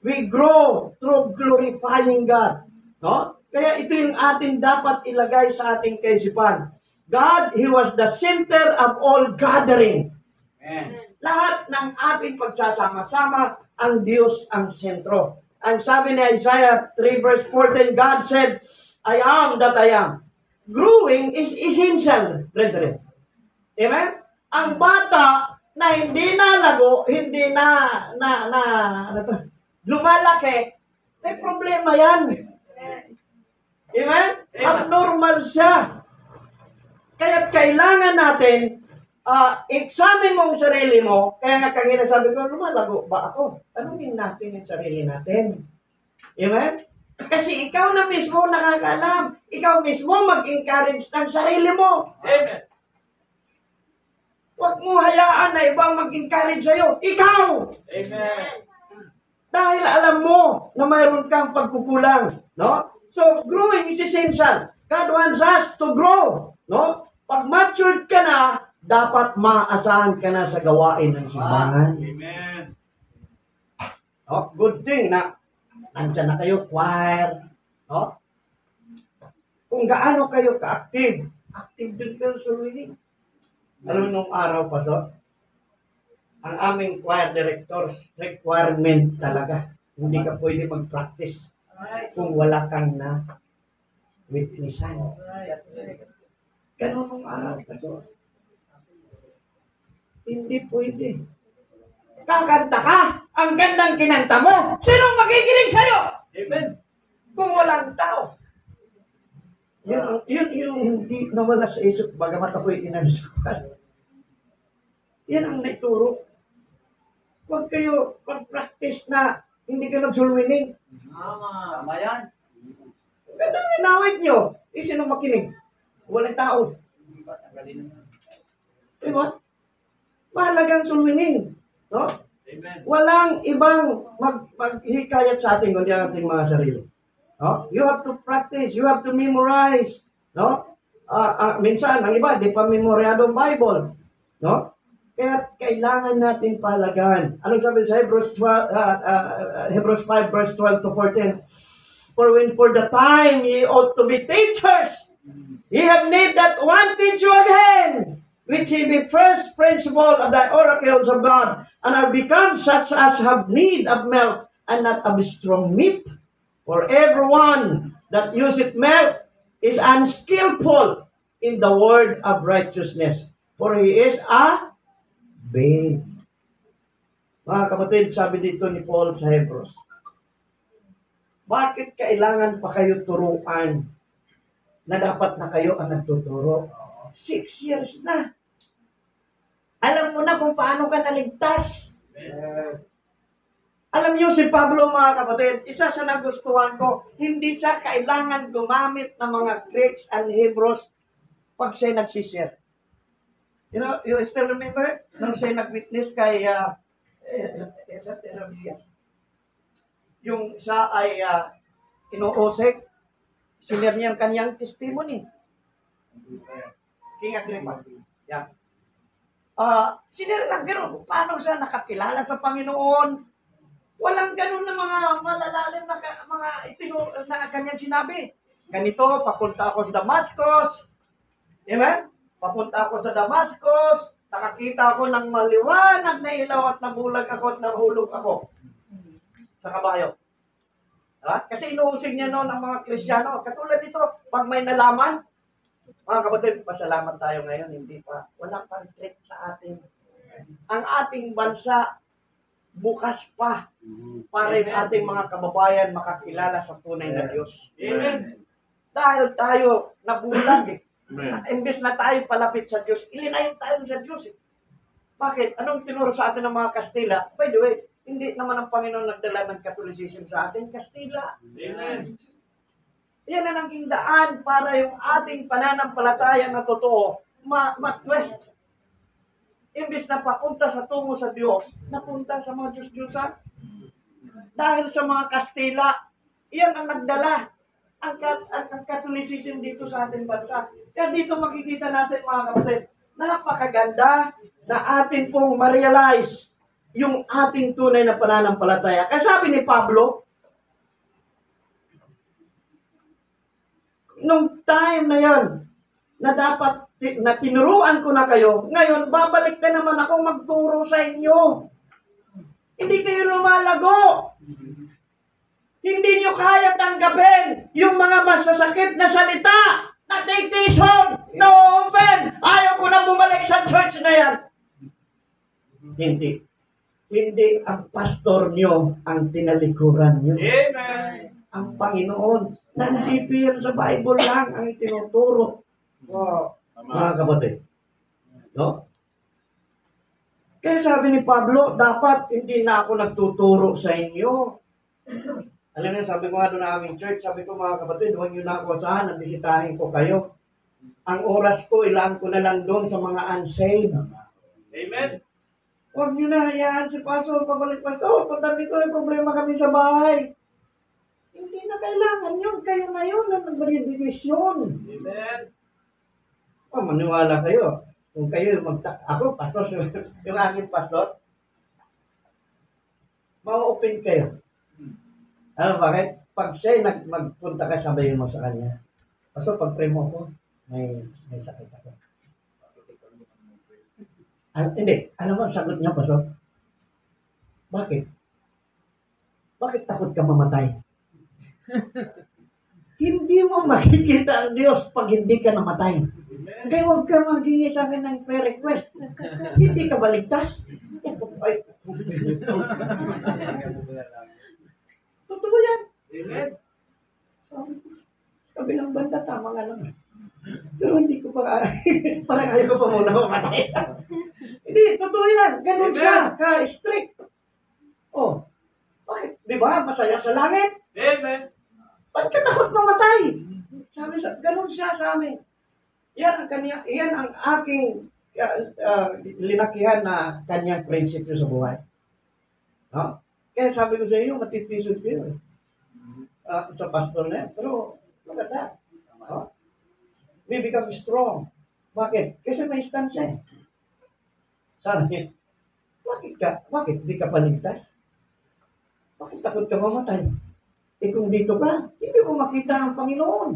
We grow through glorifying God. No? Kaya ito yung atin dapat ilagay sa ating kaisipan. God, He was the center of all gathering. Amen. Lahat ng ating pagsasama-sama, ang Diyos ang sentro. Ang sabi ni Isaiah 3 verse 14, God said, I am that I am. Growing is essential, brethren. Amen? Ang bata na hindi nalago, hindi lumalaki, may problema yan. Amen? Abnormal siya. Kaya kailangan natin examine mo ang sarili mo. Kaya nga kanina sabi ko, lumalago ba ako? Tanungin natin yung sarili natin. Amen? Kasi ikaw na mismo nakakaalam. Ikaw mismo mag-encourage ng sarili mo. Amen. Huwag mo hayaan na ibang mag-encourage sa'yo. Ikaw! Amen. Dahil alam mo na mayroon kang pagkukulang. No? So, growing is essential. God wants us to grow. No? Pag matured ka na, dapat maasahan ka na sa gawain ng simbahan. Amen. No? Good thing na nandyan na kayo, choir. No? Kung gaano kayo ka-active, active din kayo sa leading. Alam mo nung araw pa, so, ang aming choir directors, requirement talaga. Hindi ka pwede mag-practice kung wala kang na witnessan. Ganun nung araw pa, so. Hindi pwede. Kakanta ka, ang gandang kinanta mo, sino makikinig sa'yo? Amen. Kung walang tao. Yun yung hindi nawala sa isip, bagamat ako'y inansukan. Yan ang naituro. Huwag kayo mag-practice na hindi kayo nagsulwining. Tama yan. Ganda nga nawit nyo. Sino makinig? Walang tao. Diba? Mahalagang sulwining. No? Amen. Walang ibang maghikayat sa atin kundi ang ating mga sarili. No? You have to practice. You have to memorize. No? Minsan, ang iba, di pa memoryado ang Bible. No? Kaya kailangan natin palagahan. Anong sabi sa Hebrews 5 verse 12 to 14? For the time ye ought to be teachers, ye have need that one teach you again, which ye be first principle of the oracles of God, and are become such as have need of milk, and not of strong meat. For everyone that useth milk is unskillful in the word of righteousness, for he is a babe. Mga kapatid, sabi dito ni Paul sa Hebrews, bakit kailangan pa kayo turuan na dapat na kayo ang nagtuturo? 6 years na. Alam mo na kung paano ka naligtas. Yes. Alam niyo si Pablo, mga kapatid, isa sa nagustuhan ko, hindi siya kailangan gumamit ng mga Greeks and Hebrews pag siya nagsishare. You still remember? Nung siya nag-witness kay yung siya ay inuusik, sinare niya ang kanyang testimony. King Agrippa. Yeah. Sinare lang gano'n. Paano siya nakakilala sa Panginoon? Walang gano'n na mga malalalim na na kanyang sinabi. Ganito, papunta ako sa Damascus. Amen? Papunta ako sa Damascus, nakakita ako ng maliwanag na ilaw at nabulag ako at nahulog ako sa kabayo. Kasi inuusig niya noon ang mga Kristiyano. Katulad dito, pag may nalaman, mga kapatid, pasalamat tayo ngayon, hindi pa. Wala pang trick sa atin. Ang ating bansa, bukas pa para yung ating mga kababayan makakilala sa tunay na Diyos. Amen. Dahil tayo nabulag eh. Amen. Imbes na tayo palapit sa Diyos, ilinayin tayo sa Diyos eh. Bakit? Anong tinuro sa atin ng mga Kastila? By the way, hindi naman ang Panginoon nagdala ng Catholicism sa atin, Kastila. Amen. Yan ang naging daan para yung ating pananampalataya na totoo ma-twist. Imbes na papunta sa tungo sa Diyos, napunta sa mga Diyos-Diyosan. Dahil sa mga Kastila, yan ang nagdala ang Catholicism dito sa ating bansa. Kaya dito makikita natin, mga kapatid, napakaganda na atin pong ma-realize yung ating tunay na pananampalataya. Kasi sabi ni Pablo, nung time na yon na dapat na tinuruan ko na kayo, ngayon babalik na naman akong magturo sa inyo. Hindi kayo lumalago. Hindi nyo kaya tanggapin yung mga masasakit na salita, na dictation, no offense. Ayaw ko na bumalik sa church na yan. Hindi. Hindi ang pastor nyo ang tinalikuran nyo. Amen. Ang Panginoon. Nandito yan sa Bible lang ang itinuturo. Mga kapatid. No? Kaya sabi ni Pablo, dapat hindi na ako nagtuturo sa inyo. Alam niyo, sabi ko nga doon na aming church, sabi ko mga kapatid, huwag niyo na ako asahan na bisitahin ko kayo. Ang oras ko, ilaan ko na lang doon sa mga unsaved. Amen. Huwag nyo na hayaan si Pastor pabalik, Pastor, punta dito, may problema kami sa bahay. Hindi na kailangan yun. Kayo na yun na nagdesisyon. Amen. Maniwala kayo. Kung kayo ako, Pastor, yung aking Pastor, ma-open kayo. Ano, bakit? Pag siya magpunta ka, sabayin mo sa kanya. Pastor, pag-pray mo ako, may sakit ako. Hindi. Alam mo, ang sagot niya, Pastor. Bakit? Bakit takot ka mamatay? Hindi mo makikita ang Diyos pag hindi ka namatay. Kaya huwag ka maghingi sa akin ng prayer request. Hindi ka baligtas. Ay. Totoo yan. Amen. Sa kabilang banda, tama nga naman. Pero hindi ko pa, parang ayaw ko pa muna mamatay. Hindi, totoo yan. Ganun siya, ka-strict. Oh, bakit? Di ba? Masaya sa langit. Amen. Ba't ka takot mamatay? Sabi sa, ganun siya sa amin. Yan ang aking linakihan na kanyang prinsipyo sa buhay. No? Kaya sabi ko sa iyo, matitisod ko yun. Sa pastor na yan. Pero, maganda. No? We become strong. Bakit? Kasi may stand siya. Sabi, bakit di ka paligtas? Bakit takot ka mamatay? Kung dito ka, hindi mo makita ang Panginoon.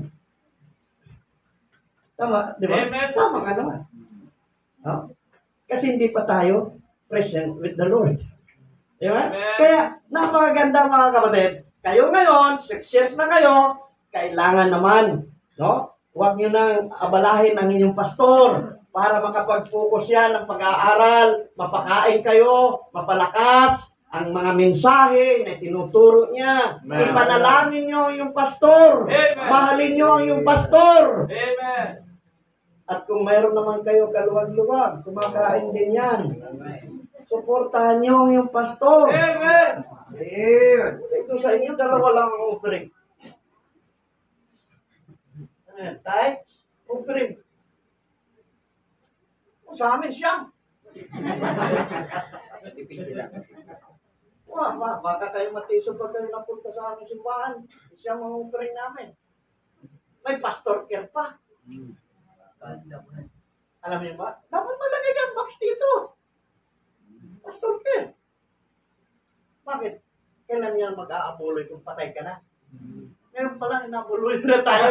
Tama, di ba? Amen. Tama ka naman. No? Kasi hindi pa tayo present with the Lord. Di ba? Amen. Kaya, napakaganda mga kapatid. Kayo ngayon, 6 years na kayo, kailangan naman, no? Huwag nyo nang abalahin ang inyong pastor para makapag-focus yan ng pag-aaral, mapakain kayo, mapalakas ang mga mensahe na tinuturo niya. Amen. Ipanalangin nyo yung pastor. Amen. Mahalin nyo ang yung pastor. Amen. At kung mayroon naman kayo kaluwag-luwag, kumakain din yan. Suportahan nyo yung pastor. Amen. Amen. Ito sa inyo, dalawa lang ang offering. Tithes, offering. Sa amin siya. Baka kayo matiso pag kayo napunta sa aming simbahan. Siya mga offering namin. May pastor care pa. Alam niyo ba? Dapat malagay ang box dito. Pastor care. Bakit? Kailan yan mag-aabuloy kung patay ka na? Ngayon pala, inabuloy na tayo.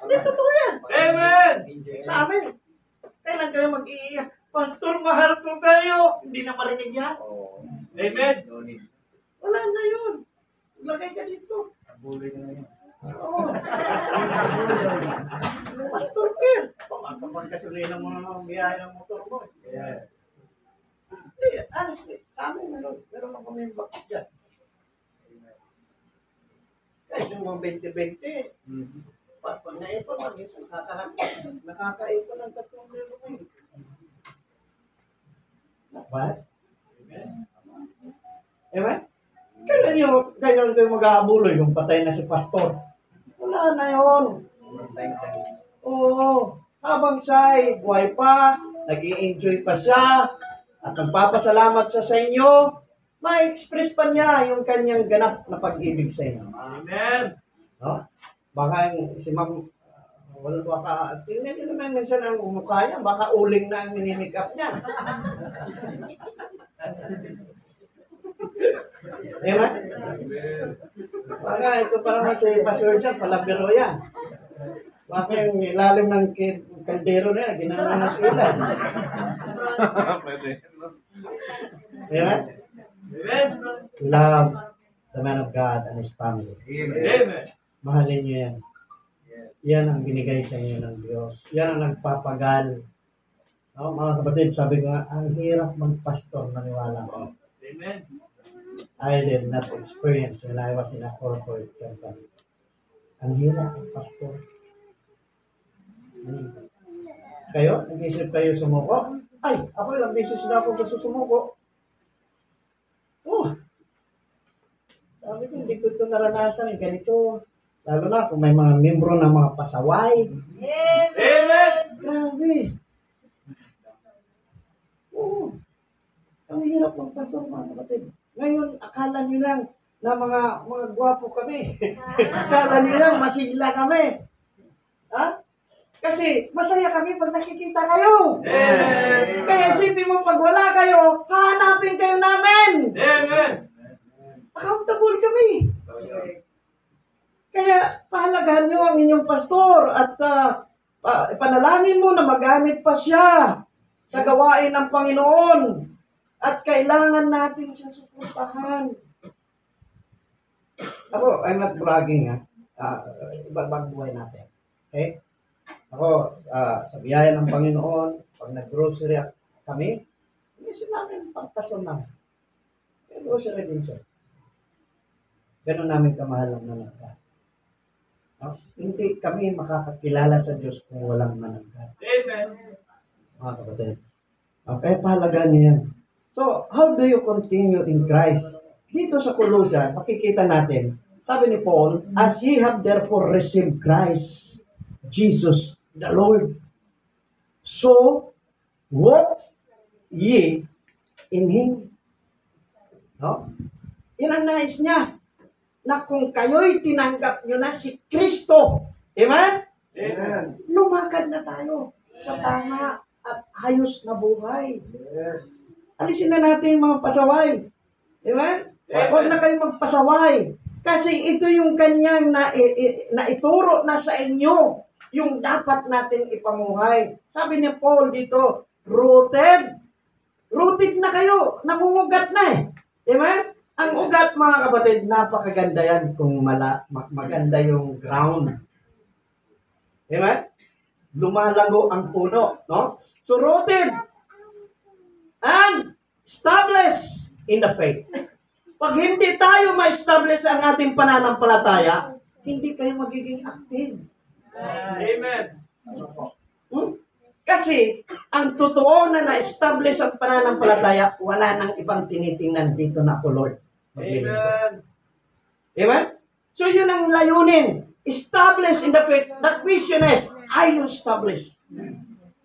Hindi, totoo yan. Amen. Sa amin, kailan kayo mag-iiyak? Pastor, mahal ko kayo. Hindi na marinig yan. Amen. Wala na yun. Lagay ka dito. Oo. Pastor Ken. Kapag kasulina mo na ang biyahe ng motor mo. Hindi, honestly, sa amin meron ako may bakit dyan. Kahit yung mga 20-20, pag naipon, minsan nakakaipon ng 3,000 ngayon. What? Amen? Kailan kayo mag-aabuloy kung patay na si pastor? Wala na yun. Oo. Habang siya buhay pa, nag-i-enjoy pa siya, at nagpapasalamat siya sa inyo, ma-express pa niya yung kanyang ganap na pag-ibig sa inyo. Amen. No? Baka si Ma'am, tingnan nyo naman minsan ang mukha niya, baka uling na ang minimake up niya. Amen? Baka ito parang si Pastor Jack, palabiro yan. Baka yung ilalim ng kaldero na yan, ginanawa ng ilan. Amen? Amen. Love the man of God and his family. Amen. Mahalin niyo yan. Yan ang binigay sa inyo ng Diyos. Yan ang nagpapagal. No, mga kapatid, sabi ko nga, ang hirap magpastor, maniwala ko. Amen. I did not experience when I was in a corporate company. Ang hirap magpastor. Kayo, nag-isip kayo sumuko? Ay, ako ilang beses na ako gusto sumuko. Oh, sabi ko, hindi ko ito naranasan. Ganito. Lalo na kung may mga membro ng mga pasaway. Amen. Grabe. Oo. Ang hirap ng pastor, mga kapatid. Ngayon, akala nyo lang na mga gwapo kami. Akala nyo lang masigla kami. Ha? Kasi masaya kami pag nakikita kayo. Amen. Kaya isipin mo pag wala kayo, hahanapin kayo namin. Amen. Accountable kami. Kaya pahalagahan nyo ang inyong pastor at panalangin mo na magamit pa siya sa gawain ng Panginoon. At kailangan natin siya suportahan. Ako, I'm not bragging ha. Ibang buhay natin. Okay? Ako, sa biyaya ng Panginoon, pag nag-grocery kami, hindi namin pagpason namin. Grocery din siya. Ganun namin kamahal ang manangkat. No? Hindi kami makakakilala sa Diyos kung walang manangkat. Amen. Mga kapatid. Okay, pahalagaan niyo yan. So, how do you continue in Christ? Dito sa Colossians, makikita natin, sabi ni Paul, as ye have therefore received Christ, Jesus, the Lord, so walk ye in Him. No? Yan ang nais niya, na kung kayo'y tinanggap nyo na si Kristo, amen? Amen. Lumakad na tayo sa tama at ayos na buhay. Yes. Alisin na natin yung mga pasaway. Amen? Huwag na kayong magpasaway. Kasi ito yung kanyang naituro na sa inyo yung dapat natin ipamuhay. Sabi ni Paul dito, rooted. Rooted na kayo. Nangungugat na eh. Amen? Ang ugat, mga kapatid, napakaganda yan kung maganda yung ground. Amen? Lumalago ang puno. No? So, rooted and established in the faith. Pag hindi tayo ma-establish ang ating pananampalataya, hindi kayo magiging active. Amen. Kasi, ang totoo na na-establish ang pananampalataya, wala nang ibang tinitingnan dito na ako, Lord. Amen. Amen? So, yun ang layunin. Establish in the faith. The question is, are you established?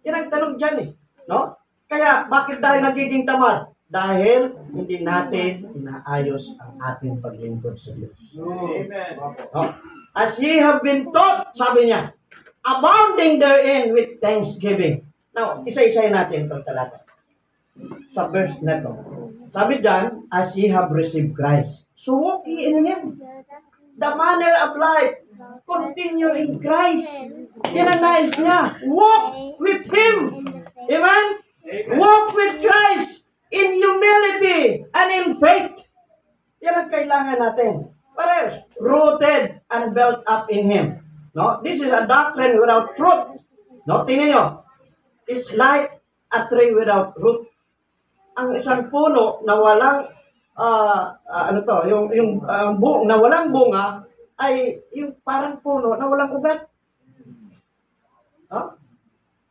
Yan ang tanong dyan eh. No? Kaya, bakit tayo nagiging tamad? Dahil hindi natin inaayos ang ating paglingkod sa Diyos. Amen. No? As ye have been taught, sabi niya, abounding therein with thanksgiving. Now, isa-isayin natin itong talata. Sa verse na ito. Sabi dyan, as ye have received Christ. So walk ye in Him. The manner of life, continue in Christ. Yan ang nais niya. Walk with Him. Amen? Walk with Christ in humility and in faith. Yan ang kailangan natin. What else? Rooted and built up in Him. No? This is a doctrine without fruit. No? Tingnan nyo. It's like a tree without root. Ang isang puno na walang buong na walang bunga ay yung parang puno na walang ugat. No?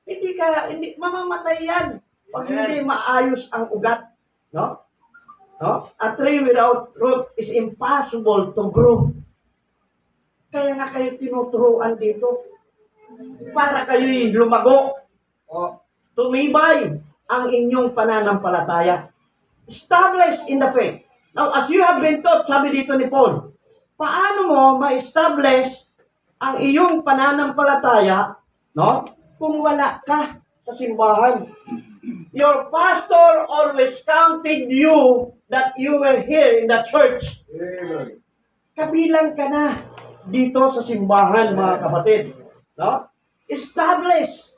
Hindi mamamatay yan pag hindi maayos ang ugat. No? No? A tree without root is impossible to grow. Kaya nga kayo tinuturuan dito para kayo'y lumago. Tumibay ang inyong pananampalataya. Established in the faith. Now, as you have been taught, sabi dito ni Paul, paano mo ma-establish ang iyong pananampalataya, no? Kung wala ka sa simbahan. Your pastor always counted you that you were here in the church. Kabilang ka na dito sa simbahan, mga kapatid. No? Establish.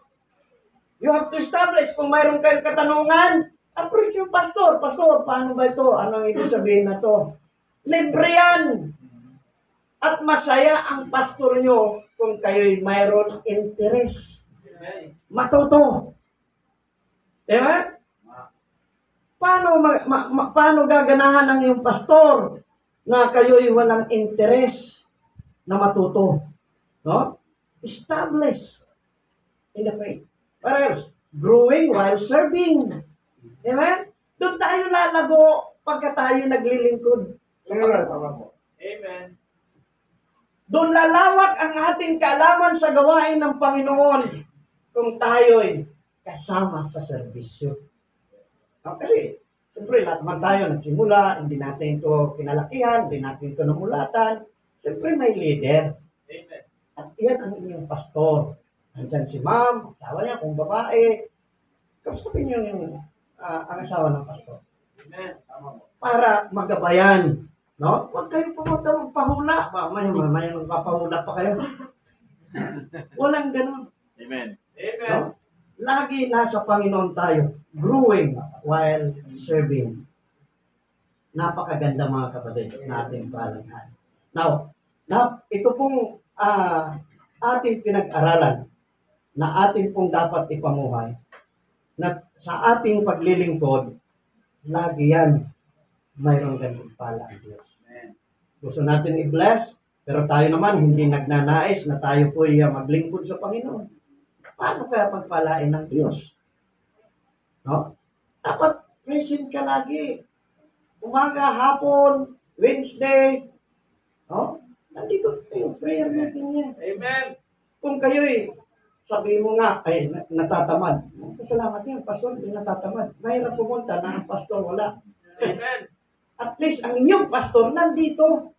You have to establish. Kung mayroon kayong katanungan, approach yung pastor. Pastor, paano ba ito? Anong ibig sabihin na to? Libre yan. At masaya ang pastor nyo kung kayo'y mayroon interest. Matuto. Diba? Paano gaganahan ang iyong pastor na kayo'y walang interest na matuto? No? Establish in the faith. What else? Growing while serving. Amen? Doon tayo lalago pagka tayo naglilingkod. Amen. Doon lalawak ang ating kaalaman sa gawain ng Panginoon kung tayo'y kasama sa serbisyo. No? Kasi, siyempre, lahat naman tayo nagsimula, hindi natin ito kinalakihan, hindi natin ito namulatan. Siyempre, may leader. Amen. At yan ang inyong pastor. Nandyan si ma'am, asawa niya, kung babae. Kausapin niyo yung ang asawa ng pastor. Amen. Tama po. Para magabayan. No? Huwag kayo pumunta magpahula. May magpapahula pa kayo. Walang ganun. Amen. No? Lagi nasa Panginoon tayo, growing while serving. Napakaganda mga kapatid na ating palaghan. Now, ito pong ating pinag-aralan na atin pong dapat ipamuhay na sa ating paglilingkod, lagi yan mayroong gantimpala ang Diyos. Gusto natin i-bless, pero tayo naman hindi nagnanais na tayo po maglingkod sa Panginoon. Paano kaya pagpalain ng Diyos? No? Dapat present ka lagi. Umaga, hapon, Wednesday. No? Nandito tayo, prayer meeting niya. Amen. Kung kayo'y sabi mo nga, ay natatamad. Salamat yan, pastor, hindi natatamad. Mahirap pumunta na ang pastor wala. Amen. At least ang inyong pastor nandito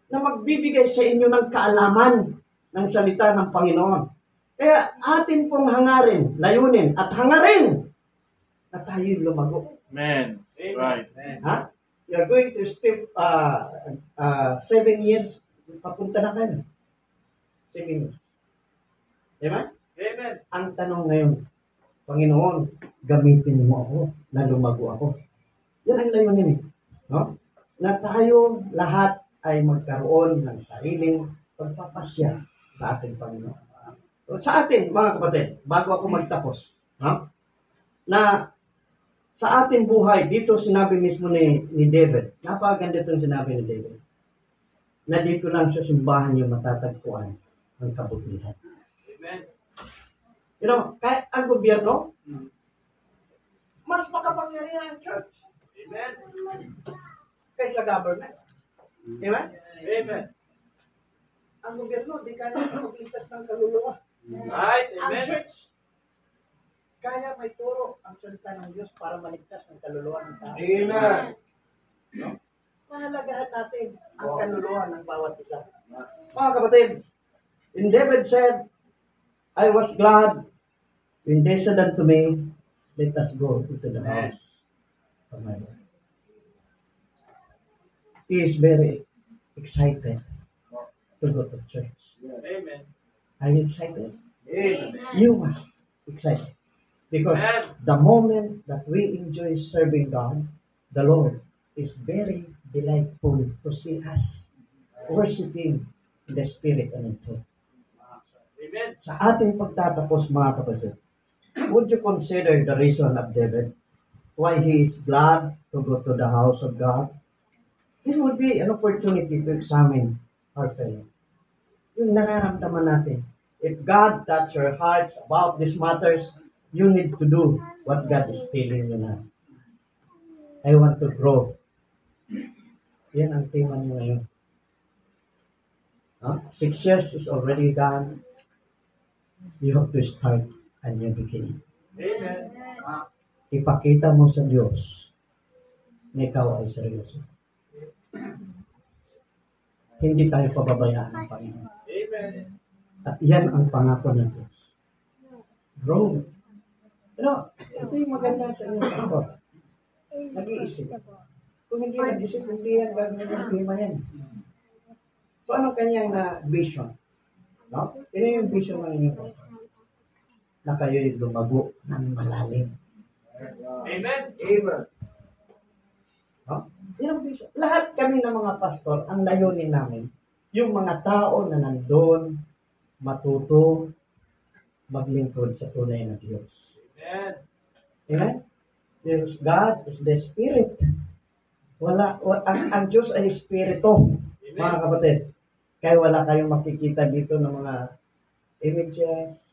na magbibigay sa inyo ng kaalaman ng salita ng Panginoon. Kaya atin pong hangarin, layunin, at hangarin na tayo'y lumago. Amen. Right. Ha? You're going to stay 7 years, papunta na kayo. 7 years. Diba? Amen. Ang tanong ngayon, Panginoon, gamitin mo ako na lumago ako. Yan ang layunin. No? Na tayo lahat ay magkaroon ng sariling pagpapasya sa ating Panginoon. Sa atin, mga kapatid, bago ako magtapos, no? Na sa ating buhay, dito sinabi mismo ni David, napakaganda itong sinabi ni David, na dito lang sa simbahan niyo matatagpuan ang kabutihan. Amen. You know, kahit ang gobyerno, mas makapangyarihan ang church Amen. kaysa government. Diba? Amen. Ang gobyerno, di kaya magligtas ng kaluluwa. Right. Ang Amen. church, kaya may turo ang salita ng Diyos para maligtas ng kaluluwa ng tao. Amen. Mahalagahan natin ang kaluluwa ng bawat isa. Mga kapatid, when David said, I was glad when they said unto me, let us go into the house of my Lord. He is very excited to go to church. Amen. Are you excited? Amen. You must excited. Because Amen. the moment that we enjoy serving God, the Lord is very delightful to see us worshiping in the Spirit and in truth. Amen. Sa ating pagtatapos, mga kapatid, would you consider the reason of David why he is glad to go to the house of God? This would be an opportunity to examine our faith. Yung nararamdaman natin. If God touch your hearts about these matters, you need to do what God is telling you now. I want to grow. Yan ang tema niyo ngayon. 6 years is already done. You have to start a new beginning. Amen. Ipakita mo sa Diyos na ikaw ay seryoso. Hindi tayo pababayaan ng Panginoon. Amen. At yan ang pangako ng Diyos. Grow. Pero, ito yung maganda sa inyo, pastor. Nag-iisip. Kung hindi nag-isip, hindi yan gagawin yung tema yan. So, anong kanyang vision? No? Ano yung vision ng inyong pastor? Na kayo'y lumago ng malalim. Amen. Amen. No? Yan ang vision. Lahat kami ng mga pastor, ang layunin namin, yung mga tao na nandun, matuto, maglingkod sa tunay na Diyos. Amen. Amen? Because God is the Spirit. Ang Diyos ay Espiritu, mga kapatid. Kaya wala kayong makikita dito ng mga images.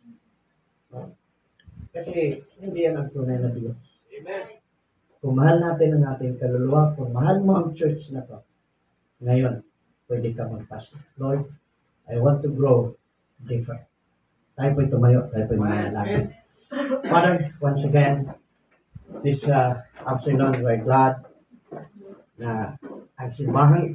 No? Kasi hindi yan ang tunay na Diyos. Amen. Kung mahal natin ang ating kaluluwa, kung mahal mo ang church na to, ngayon, pwede ka magpasya. Lord, I want to grow different. Tayo po'y tumayo, tayo po'y manalangin. Father, once again, this afternoon, we're glad na ang simbahang